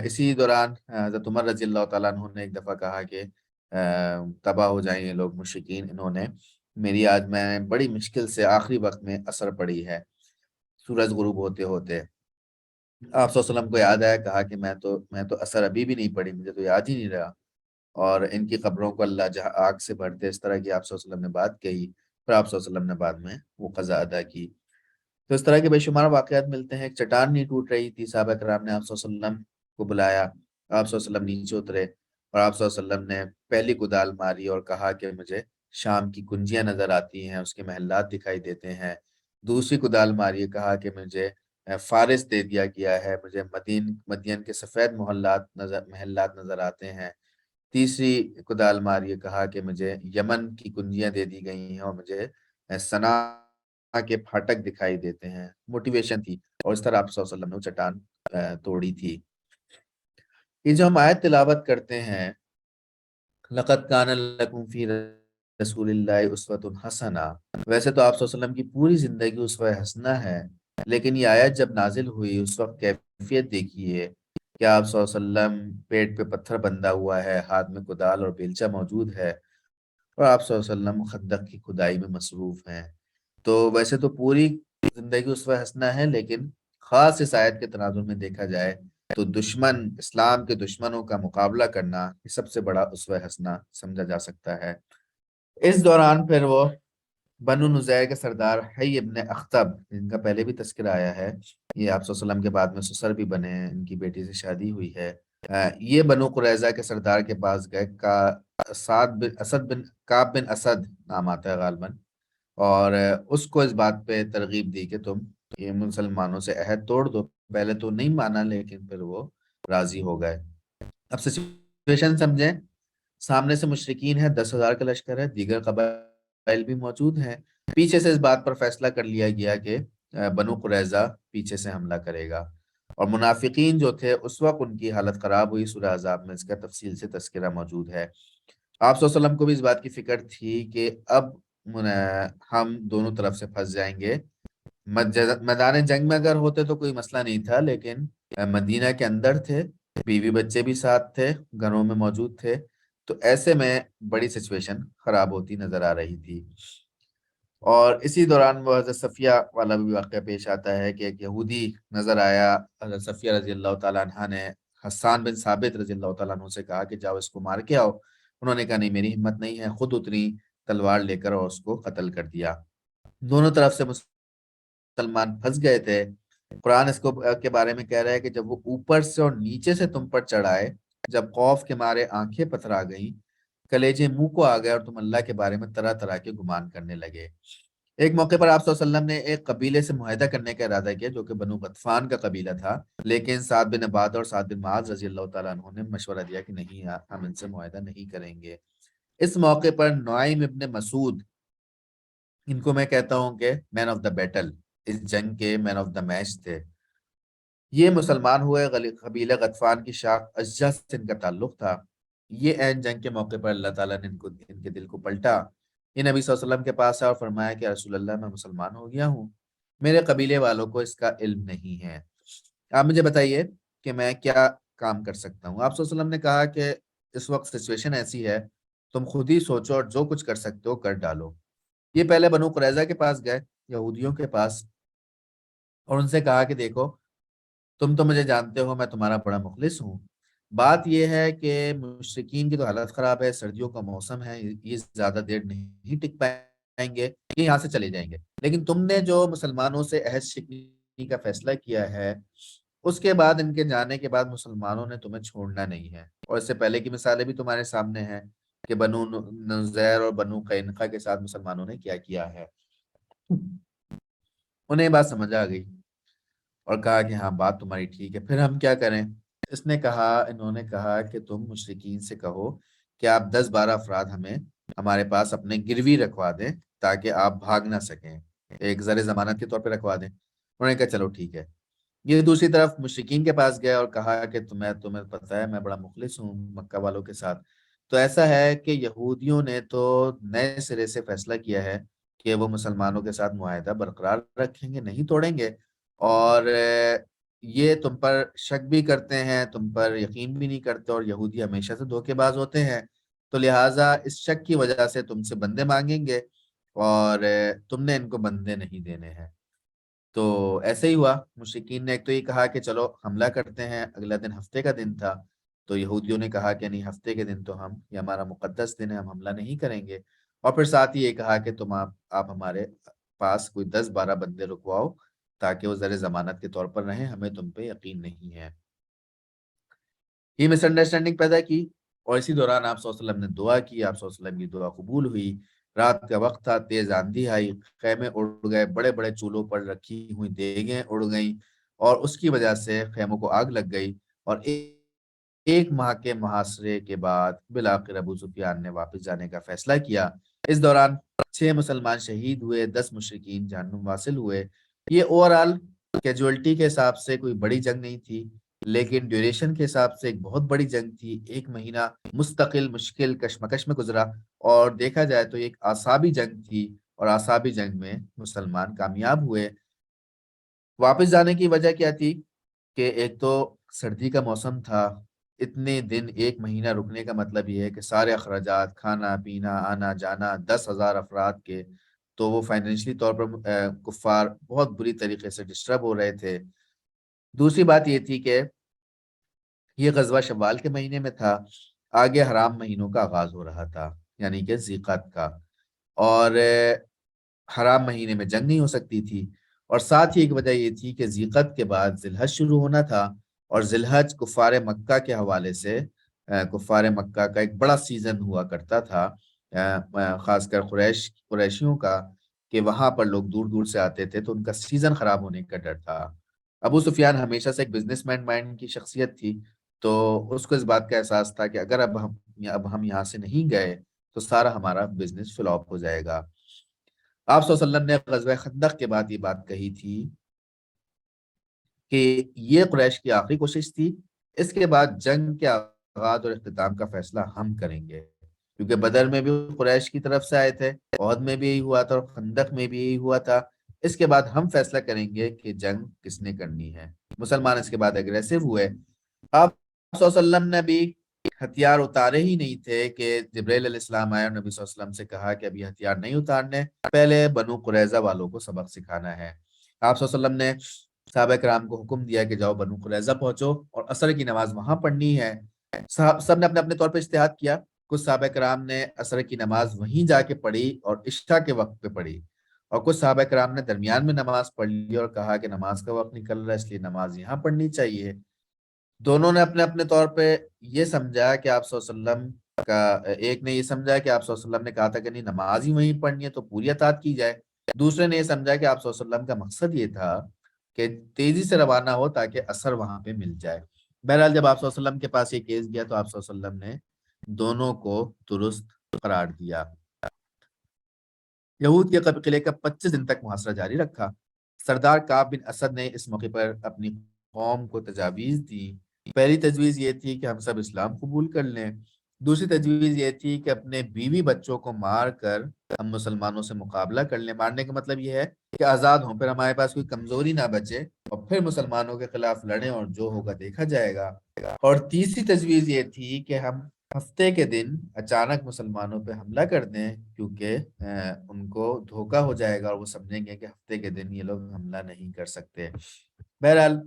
اسی دوران حضرت عمر رضی اللہ تعالیٰ عنہ نے ایک دفعہ کہا کہ تباہ ہو جائیں یہ لوگ مشرکین، انہوں نے میری آج میں بڑی مشکل سے آخری وقت میں اثر پڑی ہے سورج غروب ہوتے ہوتے۔ آپ صلی اللہ علیہ وسلم کو یاد آیا، کہا کہ میں تو اثر ابھی بھی نہیں پڑی، مجھے تو یاد ہی نہیں رہا، اور ان کی قبروں کو اللہ جہاں آگ سے بھرتے، اس طرح کی آپ صلی اللہ علیہ وسلم نے بات کہی، پھر آپ صلی اللہ علیہ وسلم نے بعد میں وہ قضا ادا کی۔ تو اس طرح کے بے شمار واقعات ملتے ہیں۔ ایک چٹان نہیں ٹوٹ رہی تھی، صحابہ کرام نے آپ صلی اللہ علیہ وسلم کو بلایا، آپ صلی اللہ علیہ وسلم نیچے اترے اور آپ صلی اللہ علیہ وسلم نے پہلی کدال ماری اور کہا کہ مجھے شام کی کنجیاں نظر آتی ہیں، اس کے محلات دکھائی دیتے ہیں۔ دوسری کدال ماری، کہا کہ مجھے فارس دے دیا گیا ہے، مجھے مدین کے سفید محلات نظر آتے ہیں۔ تیسری کدال ماری، کہا کہ مجھے یمن کی کنجیاں دے دی گئی ہیں اور مجھے سنا کے پھاٹک دکھائی دیتے ہیں۔ موٹیویشن تھی، اور اس طرح آپ صلی اللہ علیہ وسلم نے وہ چٹان توڑی تھی۔ یہ جو ہم آیت تلاوت کرتے ہیں، لقد کان لکم فی رسول اللہ اسوۃ حسنہ، ویسے تو آپ صلی اللہ علیہ وسلم کی پوری زندگی اسوہ حسنہ ہے، لیکن یہ آیت جب نازل ہوئی اس وقت کیفیت دیکھیے کہ آپ صلی اللہ علیہ وسلم پیٹ پہ پتھر بندھا ہوا ہے، ہاتھ میں کدال اور بیلچہ موجود ہے، اور آپ صلی اللہ علیہ وسلم خندق کی کھدائی میں مصروف ہیں۔ تو ویسے تو پوری زندگی اسوہ حسنہ ہے، لیکن خاص اس آیت کے تناظر میں دیکھا جائے تو اسلام کے دشمنوں کا مقابلہ کرنا یہ سب سے بڑا اسوہ حسنہ سمجھا جا سکتا ہے۔ اس دوران پھر وہ بنو نذیر کے سردار حی ابن اخطب، جن کا پہلے بھی تذکرہ آیا ہے، یہ آپ صلی اللہ علیہ وسلم کے بعد میں سسر بھی بنے ہیں، ان کی بیٹی سے شادی ہوئی ہے، یہ بنو قریظہ کے سردار کے پاس گئے، اسد بن کعب بن اسد نام آتا ہے غالباً، اور اس کو اس بات پہ ترغیب دی کہ تم یہ مسلمانوں سے عہد توڑ دو۔ پہلے تو نہیں مانا لیکن پھر وہ راضی ہو گئے۔ اب سچویشن سمجھیں، سامنے سے مشرکین ہے، 10,000 کا لشکر ہے، دیگر قبائل بھی موجود ہیں، پیچھے سے اس بات پر فیصلہ کر لیا گیا کہ بنو قریظہ پیچھے سے حملہ کرے گا، اور منافقین جو تھے اس وقت ان کی حالت خراب ہوئی، سورہ احزاب میں اس کا تفصیل سے تذکرہ موجود ہے۔ آپ صلی اللہ علیہ وسلم کو بھی اس بات کی فکر تھی کہ اب ہم دونوں طرف سے پھنس جائیں گے۔ میدان جنگ میں اگر ہوتے تو کوئی مسئلہ نہیں تھا، لیکن مدینہ کے اندر تھے، بیوی بچے بھی ساتھ تھے، گھروں میں موجود تھے، تو ایسے میں بڑی سچویشن خراب ہوتی نظر آ رہی تھی۔ اور اسی دوران وہ حضرت صفیہ والا بھی واقعہ پیش آتا ہے کہ ایک یہودی نظر آیا، حضرت صفیہ رضی اللہ تعالیٰ عنہ نے حسان بن ثابت رضی اللہ تعالیٰ عنہ سے کہا کہ جاؤ اس کو مار کے آؤ، انہوں نے کہا نہیں میری ہمت نہیں ہے، خود اتری تلوار لے کر اور اس کو قتل کر دیا۔ دونوں طرف سے مسلمان پھنس گئے تھے۔ قرآن اس کو کے بارے میں کہہ رہا ہے کہ جب وہ اوپر سے اور نیچے سے تم پر چڑھائے، جب خوف کے مارے آنکھیں پتھرا گئیں، کلیجے منہ کو آ گئے، اور تم اللہ کے بارے میں طرح طرح کے گمان کرنے لگے۔ ایک موقع پر آپ صلی اللہ علیہ وسلم نے ایک قبیلے سے معاہدہ کرنے کا ارادہ کیا جو کہ بنو غطفان کا قبیلہ تھا، لیکن سعد بن عبادہ اور سعد بن معاذ رضی اللہ تعالیٰ عنہ نے مشورہ دیا کہ نہیں یار، ہم ان سے معاہدہ نہیں کریں گے۔ اس موقع پر نعیم ابن مسعود، ان کو میں کہتا ہوں کہ مین آف دا بیٹل، اس جنگ کے مین آف دا میچ تھے، یہ مسلمان ہوئے، قبیلہ غطفان کی شاخ اشجع سے ان کا تعلق تھا۔ یہ عین جنگ کے موقع پر اللہ تعالیٰ نے ان کے دل کو پلٹا، یہ نبی صلی اللہ علیہ وسلم کے پاس آیا اور فرمایا کہ رسول اللہ میں مسلمان ہو گیا ہوں، میرے قبیلے والوں کو اس کا علم نہیں ہے، آپ مجھے بتائیے کہ میں کیا کام کر سکتا ہوں۔ آپ صلی اللہ علیہ وسلم نے کہا کہ اس وقت سچویشن ایسی ہے، تم خود ہی سوچو اور جو کچھ کر سکتے ہو کر ڈالو۔ یہ پہلے بنو قریظہ کے پاس گئے، یہودیوں کے پاس، اور ان سے کہا کہ دیکھو تم تو مجھے جانتے ہو، میں تمہارا بڑا مخلص ہوں، بات یہ ہے کہ مشرکین کی تو حالت خراب ہے، سردیوں کا موسم ہے، یہ زیادہ دیر نہیں ٹک پائیں گے، یہ یہاں سے چلے جائیں گے، لیکن تم نے جو مسلمانوں سے عہد شکنی کا فیصلہ کیا ہے، اس کے بعد ان کے جانے کے بعد مسلمانوں نے تمہیں چھوڑنا نہیں ہے، اور اس سے پہلے کی مثالیں بھی تمہارے سامنے ہیں کہ بنو نذیر اور بنو قینقاع کے ساتھ مسلمانوں نے کیا کیا ہے۔ انہیں بات سمجھ آ گئی اور کہا کہ ہاں بات تمہاری ٹھیک ہے، پھر ہم کیا کریں؟ انہوں نے کہا کہ تم مشرکین سے کہو کہ آپ 10-12 افراد ہمارے پاس اپنے گروی رکھوا دیں تاکہ آپ بھاگ نہ سکیں، ایک زر ضمانت کے طور پہ رکھوا دیں۔ انہوں نے کہا چلو ٹھیک ہے۔ یہ دوسری طرف مشرکین کے پاس گیا اور کہا کہ تمہیں پتہ ہے میں بڑا مخلص ہوں مکہ والوں کے ساتھ. تو ایسا ہے کہ یہودیوں نے تو نئے سرے سے فیصلہ کیا ہے کہ وہ مسلمانوں کے ساتھ معاہدہ برقرار رکھیں گے، نہیں توڑیں گے. اور یہ تم پر شک بھی کرتے ہیں، تم پر یقین بھی نہیں کرتے، اور یہودی ہمیشہ سے دھوکے باز ہوتے ہیں. تو لہٰذا اس شک کی وجہ سے تم سے بندے مانگیں گے، اور تم نے ان کو بندے نہیں دینے ہیں. تو ایسے ہی ہوا. مشرکین نے ایک تو یہ کہا کہ چلو حملہ کرتے ہیں، اگلا دن ہفتے کا دن تھا. تو یہودیوں نے کہا کہ نہیں، ہفتے کے دن تو یہ ہمارا مقدس دن ہے، ہم حملہ نہیں کریں گے. اور پھر ساتھ ہی یہ کہا کہ آپ ہمارے پاس کوئی 10-12 بندے رکواؤ تاکہ وہ زر ضمانت کے طور پر رہیں، ہمیں تم پہ یقین نہیں ہے. یہ مس انڈرسٹینڈنگ پیدا کی، اور اسی دوران آپ صلی اللہ علیہ وسلم نے دعا کی. آپ صلی اللہ علیہ وسلم کی دعا قبول ہوئی. رات کا وقت تھا، تیز آندھی آئی، خیمے اڑ گئے، بڑے بڑے چولہوں پر رکھی ہوئی دیگیں اڑ گئیں، اور اس کی وجہ سے خیموں کو آگ لگ گئی. اور ایک ماہ کے محاصرے کے بعد بالآخر ابو سفیان نے واپس جانے کا فیصلہ کیا. اس دوران 6 مسلمان شہید ہوئے، 10 مشرکین جہنم واصل ہوئے. یہ اوور آل کیجولٹی کے حساب سے کوئی بڑی جنگ نہیں تھی، لیکن ڈیوریشن کے حساب سے ایک بہت بڑی جنگ تھی. 1 مہینہ مستقل مشکل کشمکش میں گزرا، اور دیکھا جائے تو ایک اعصابی جنگ تھی، اور اعصابی جنگ میں مسلمان کامیاب ہوئے. واپس جانے کی وجہ کیا تھی کہ ایک تو سردی کا موسم تھا. اتنے دن 1 مہینہ رکنے کا مطلب یہ ہے کہ سارے اخراجات، کھانا پینا، آنا جانا، 10,000 افراد کے، تو وہ فائنینشلی طور پر کفار بہت بری طریقے سے ڈسٹرب ہو رہے تھے. دوسری بات یہ تھی کہ یہ غزوہ شوال کے مہینے میں تھا، آگے حرام مہینوں کا آغاز ہو رہا تھا، یعنی کہ ذی القعدہ کا، اور حرام مہینے میں جنگ نہیں ہو سکتی تھی. اور ساتھ ہی ایک وجہ یہ تھی کہ ذی القعدہ کے بعد ذی الحج شروع ہونا تھا، اور ذی الحج کفار مکہ کے حوالے سے کفار مکہ کا ایک بڑا سیزن ہوا کرتا تھا، خاص کر قریشیوں کا، کہ وہاں پر لوگ دور دور سے آتے تھے، تو ان کا سیزن خراب ہونے کا ڈر تھا. ابو سفیان ہمیشہ سے ایک بزنس مین مائنڈ کی شخصیت تھی، تو اس کو اس بات کا احساس تھا کہ اگر اب ہم یہاں سے نہیں گئے تو سارا ہمارا بزنس فلاپ ہو جائے گا. آپ صلی اللہ علیہ وسلم نے غزوہ خندق کے بعد یہ بات کہی تھی کہ یہ قریش کی آخری کوشش تھی، اس کے بعد جنگ کے آغاز اور اختتام کا فیصلہ ہم کریں گے. کیونکہ بدر میں بھی قریش کی طرف سے آئے تھے، احد میں بھی یہی ہوا تھا، اور خندق میں بھی یہی ہوا تھا. اس کے بعد ہم فیصلہ کریں گے کہ جنگ کس نے کرنی ہے. مسلمان اس کے بعد اگریسو ہوئے. آپ صلی اللہ علیہ وسلم نے بھی ہتھیار اتارے ہی نہیں تھے کہ جبرائیل علیہ السلام آئے اور نبی صلی اللہ علیہ وسلم سے کہا کہ ابھی ہتھیار نہیں اتارنے، پہلے بنو قریظہ والوں کو سبق سکھانا ہے. آپ صلی اللہ علیہ وسلم نے صحابہ کرام کو حکم دیا کہ جاؤ بنو قریظہ پہنچو اور عصر کی نماز وہاں پڑھنی ہے. سب نے اپنے اپنے طور پہ اجتہاد کیا. کچھ صحابہ کرام نے عصر کی نماز وہیں جا کے پڑھی اور عشاء کے وقت پہ پڑھی، اور کچھ صحابہ کرام نے درمیان میں نماز پڑھ لی اور کہا کہ نماز کا وقت نکل رہا ہے، اس لیے نماز یہاں پڑھنی چاہیے. دونوں نے اپنے اپنے طور پہ یہ سمجھا کہ آپ صلی اللہ علیہ وسلم کا، ایک نے یہ سمجھا کہ آپ صلی اللہ علیہ وسلم نے کہا تھا کہ نہیں نماز ہی وہیں پڑھنی ہے تو پوری اطاعت کی جائے. دوسرے نے یہ سمجھا کہ آپ صلی اللہ علیہ وسلم کا مقصد یہ تھا کہ تیزی سے روانہ ہو تاکہ اثر وہاں پہ مل جائے. بہرحال جب آپ صلی اللہ علیہ وسلم کے پاس یہ کیس گیا تو آپ صلی اللہ علیہ وسلم نے دونوں کو درست قرار دیا. یہود کے قلعے کا 25 دن تک محاصرہ جاری رکھا. سردار کعب بن اسد نے اس موقع پر اپنی قوم کو تجاویز دی. پہلی تجویز یہ تھی کہ ہم سب اسلام قبول کر لیں. دوسری تجویز یہ تھی کہ اپنے بیوی بچوں کو مار کر ہم مسلمانوں سے مقابلہ کر لیں. مارنے کا مطلب یہ ہے کہ آزاد ہوں، پھر ہمارے پاس کوئی کمزوری نہ بچے، اور پھر مسلمانوں کے خلاف لڑیں اور جو ہوگا دیکھا جائے گا. اور تیسری تجویز یہ تھی کہ ہم ہفتے کے دن اچانک مسلمانوں پہ حملہ کر دیں، کیونکہ ان کو دھوکا ہو جائے گا اور وہ سمجھیں گے کہ ہفتے کے دن یہ لوگ حملہ نہیں کر سکتے. بہرحال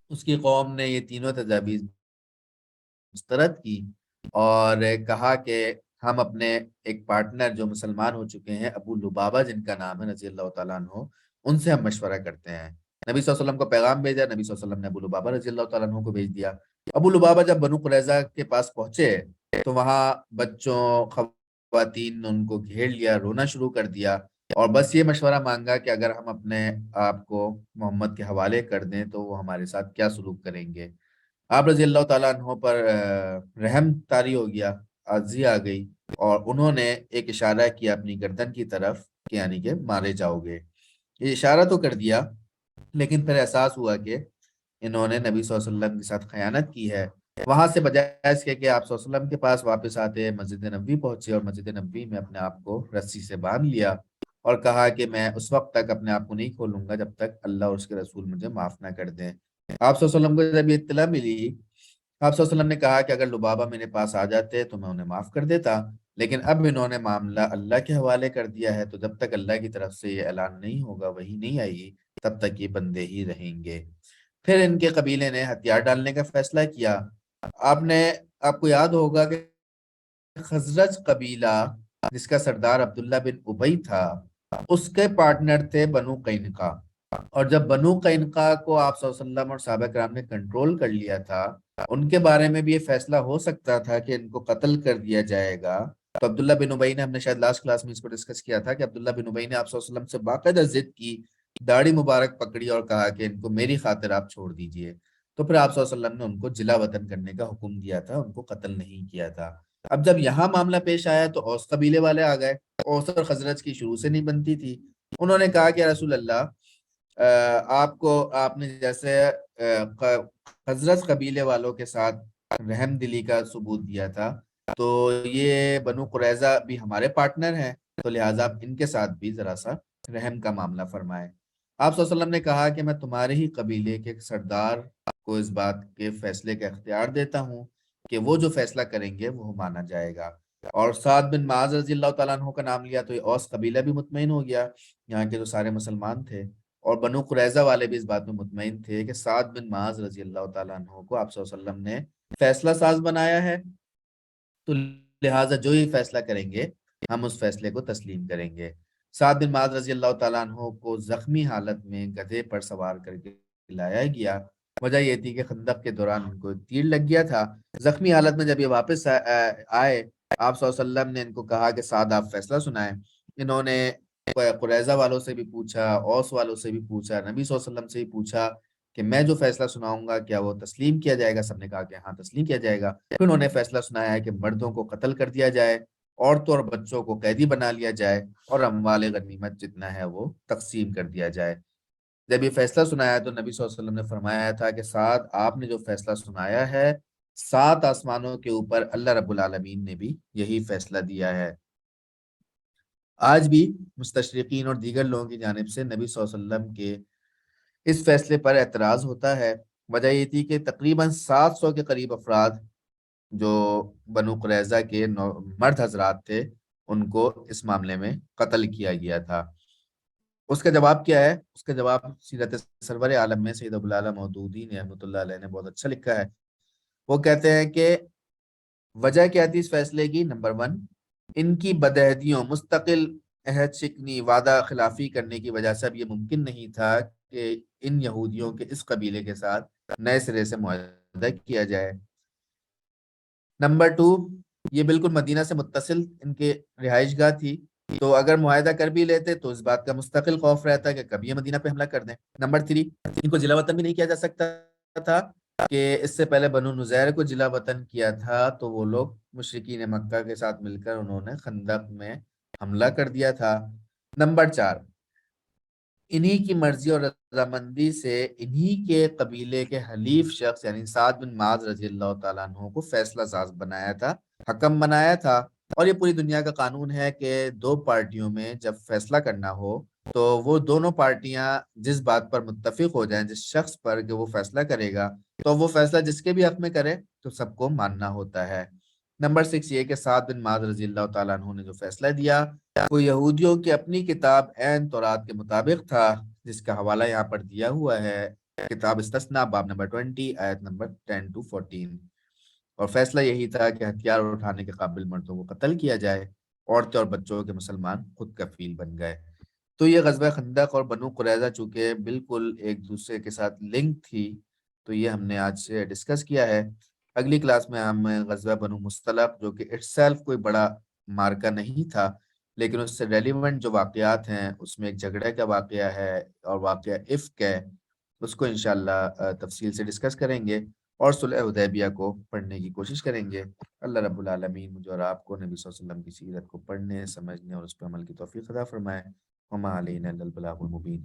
اس کی قوم نے یہ تینوں تجاویز مسترد کی اور کہا کہ ہم اپنے ایک پارٹنر جو مسلمان ہو چکے ہیں، ابو لبابہ جن کا نام ہے رضی اللہ تعالیٰ عنہ، ان سے ہم مشورہ کرتے ہیں. نبی صلی اللہ علیہ وسلم کو پیغام بھیجا. نبی صلی اللہ علیہ وسلم نے ابو لبابہ رضی اللہ تعالیٰ عنہ کو بھیج دیا. ابو لبابہ جب بنو قریظہ کے پاس پہنچے تو وہاں بچوں خواتین نے ان کو گھیر لیا، رونا شروع کر دیا، اور بس یہ مشورہ مانگا کہ اگر ہم اپنے آپ کو محمد کے حوالے کر دیں تو وہ ہمارے ساتھ کیا سلوک کریں گے. آپ رضی اللہ تعالیٰ عنہ پر رحم طاری ہو گیا، عاجزی آ گئی، اور انہوں نے ایک اشارہ کیا اپنی گردن کی طرف کہ یعنی کہ مارے جاؤ گے. یہ اشارہ تو کر دیا، لیکن پھر احساس ہوا کہ انہوں نے نبی صلی اللہ علیہ وسلم کے ساتھ خیانت کی ہے، وہاں سے بجائے اس کے کہ آپ صلی اللہ علیہ وسلم کے پاس واپس آتے، مسجد نبوی پہنچے اور مسجد نبوی میں اپنے آپ کو رسی سے باندھ لیا اور کہا کہ میں اس وقت تک اپنے آپ کو نہیں کھولوں گا جب تک اللہ اور اس کے رسول مجھے معاف نہ کر دیں۔ آپ صلی اللہ علیہ وسلم کو جب یہ اطلاع ملی، آپ صلی اللہ علیہ وسلم نے کہا کہ اگر لبابہ میرے پاس آ جاتے تو میں انہیں معاف کر دیتا، لیکن اب انہوں نے معاملہ اللہ کے حوالے کر دیا ہے، تو جب تک اللہ کی طرف سے یہ اعلان نہیں ہوگا، وہی نہیں آئے گی، تب تک یہ بندے ہی رہیں گے۔ پھر ان کے قبیلے نے ہتھیار ڈالنے کا فیصلہ کیا۔ آپ نے آپ کو یاد ہوگا کہ خزرج قبیلہ جس کا سردار عبداللہ بن ابی تھا، اس کے پارٹنر تھے بنو قینقاع، اور جب بنو قینقاع کو آپ صلی اللہ علیہ وسلم اور صحابہ کرام نے کنٹرول کر لیا تھا، ان کے بارے میں بھی یہ فیصلہ ہو سکتا تھا کہ ان کو قتل کر دیا جائے گا۔ تو عبداللہ بن ابی نے، ہم نے شاید لاسٹ کلاس میں اس کو ڈسکس کیا تھا کہ عبداللہ بن ابی نے آپ صلی اللہ علیہ وسلم سے باقاعدہ ضد کی، داڑھی مبارک پکڑی اور کہا کہ ان کو میری خاطر آپ چھوڑ دیجئے۔ تو پھر آپ صلی اللہ علیہ وسلم نے ان کو جلا وطن کرنے کا حکم دیا تھا، ان کو قتل نہیں کیا تھا۔ اب جب یہاں معاملہ پیش آیا تو اوس قبیلے والے آ گئے۔ اوس اور خزرج کی شروع سے نہیں بنتی تھی۔ انہوں نے کہا کہ رسول اللہ، آپ نے جیسے خزرج قبیلے والوں کے ساتھ رحم دلی کا ثبوت دیا تھا، تو یہ بنو قریظہ بھی ہمارے پارٹنر ہیں، تو لہٰذا آپ ان کے ساتھ بھی ذرا سا رحم کا معاملہ فرمائیں۔ آپ صلی اللہ علیہ وسلم نے کہا کہ میں تمہارے ہی قبیلے کے سردار کو اس بات کے فیصلے کا اختیار دیتا ہوں کہ وہ جو فیصلہ کریں گے وہ مانا جائے گا۔ اور سعد بن معاذ رضی اللہ تعالیٰ عنہ کا نام لیا تو یہ اوس قبیلہ بھی مطمئن ہو گیا، یہاں کے جو سارے مسلمان تھے، اور بنو قریظہ والے بھی اس بات میں مطمئن تھے کہ سعد بن معاذ رضی اللہ تعالیٰ عنہ کو آپ صلی اللہ علیہ وسلم نے فیصلہ ساز بنایا ہے، تو لہٰذا جو یہ فیصلہ کریں گے ہم اس فیصلے کو تسلیم کریں گے۔ سعد بن معاذ رضی اللہ تعالیٰ عنہ کو زخمی حالت میں گدھے پر سوار کر کے لایا گیا۔ وجہ یہ تھی کہ خندق کے دوران ان کو تیر لگ گیا تھا۔ زخمی حالت میں جب یہ واپس آئے، آپ صلی اللہ علیہ وسلم نے ان کو کہا کہ سعد آپ فیصلہ سنائیں۔ انہوں نے قریظہ والوں سے بھی پوچھا، اوس والوں سے بھی پوچھا، نبی صلی اللہ علیہ وسلم سے بھی پوچھا کہ میں جو فیصلہ سناؤں گا کیا وہ تسلیم کیا جائے گا؟ سب نے کہا کہ ہاں تسلیم کیا جائے گا۔ پھر انہوں نے فیصلہ سنایا ہے کہ مردوں کو قتل کر دیا جائے، عورتوں اور بچوں کو قیدی بنا لیا جائے، اور اموال غنیمت جتنا ہے وہ تقسیم کر دیا جائے۔ جب یہ فیصلہ سنایا تو نبی صلی اللہ علیہ وسلم نے فرمایا تھا کہ سعد، آپ نے جو فیصلہ سنایا ہے، 7 آسمانوں کے اوپر اللہ رب العالمین نے بھی یہی فیصلہ دیا ہے۔ آج بھی مستشرقین اور دیگر لوگوں کی جانب سے نبی صلی اللہ علیہ وسلم کے اس فیصلے پر اعتراض ہوتا ہے۔ وجہ یہ تھی کہ تقریباً 700 کے قریب افراد جو بنو قریظہ کے مرد حضرات تھے، ان کو اس معاملے میں قتل کیا گیا تھا۔ اس کا جواب کیا ہے؟ اس کا جواب سیرت سرور عالم میں سید ابو العلا مودودی نے رحمۃ اللہ علیہ نے بہت اچھا لکھا ہے۔ وہ کہتے ہیں کہ وجہ کیا تھی اس فیصلے کی؟ نمبر 1، ان کی بدعہدیوں، مستقل عہد شکنی، وعدہ خلافی کرنے کی وجہ سے اب یہ ممکن نہیں تھا کہ ان یہودیوں کے اس قبیلے کے ساتھ نئے سرے سے معاہدہ کیا جائے۔ نمبر 2، یہ بالکل مدینہ سے متصل ان کے رہائش گاہ تھی، تو اگر معاہدہ کر بھی لیتے تو اس بات کا مستقل خوف رہتا کہ کبھی یہ مدینہ پہ حملہ کر دیں۔ نمبر 3، ان کو جلا وطن بھی نہیں کیا جا سکتا تھا کہ اس سے پہلے بنو نذیر کو جلا وطن کیا تھا تو وہ لوگ مشرکین مکہ کے ساتھ مل کر انہوں نے خندق میں حملہ کر دیا تھا۔ نمبر 4، انہی کی مرضی اور رضامندی سے انہی کے قبیلے کے حلیف شخص یعنی سعد بن معاذ رضی اللہ تعالیٰ عنہ کو فیصلہ ساز بنایا تھا، حکم بنایا تھا۔ اور یہ پوری دنیا کا قانون ہے کہ 2 پارٹیوں میں جب فیصلہ کرنا ہو تو وہ دونوں پارٹیاں جس بات پر متفق ہو جائیں، جس شخص پر کہ وہ فیصلہ کرے گا، تو وہ فیصلہ جس کے بھی حق میں کرے تو سب کو ماننا ہوتا ہے۔ نمبر 6 یہ کہ سعد بن معاذ رضی اللہ تعالیٰ عنہ نے جو فیصلہ دیا وہ یہودیوں کی اپنی کتاب عین تورات کے مطابق تھا، جس کا حوالہ یہاں پر دیا ہوا ہے، کتاب استثناء باب نمبر 20 آیت نمبر 10 to 14۔ اور فیصلہ یہی تھا کہ ہتھیار اٹھانے کے قابل مردوں کو قتل کیا جائے، عورتیں اور بچوں کے مسلمان خود کفیل بن گئے۔ تو یہ غزوہ خندق اور بنو قریظہ چونکہ بالکل ایک دوسرے کے ساتھ لنک تھی، تو یہ ہم نے آج سے ڈسکس کیا ہے۔ اگلی کلاس میں ہم غزوہ بنو مصطلق، جو کہ اٹ سیلف کوئی بڑا مارکا نہیں تھا لیکن اس سے ریلیونٹ جو واقعات ہیں، اس میں ایک جھگڑے کا واقعہ ہے اور واقعہ افک ہے، اس کو انشاءاللہ تفصیل سے ڈسکس کریں گے اور صلح حدیبیہ کو پڑھنے کی کوشش کریں گے۔ اللہ رب العالمین مجھے اور آپ کو نبی صلی اللہ علیہ وسلم کی سیرت کو پڑھنے، سمجھنے اور اس پر عمل کی توفیق عطا فرمائے۔ وما علینا الا البلاغ المبین۔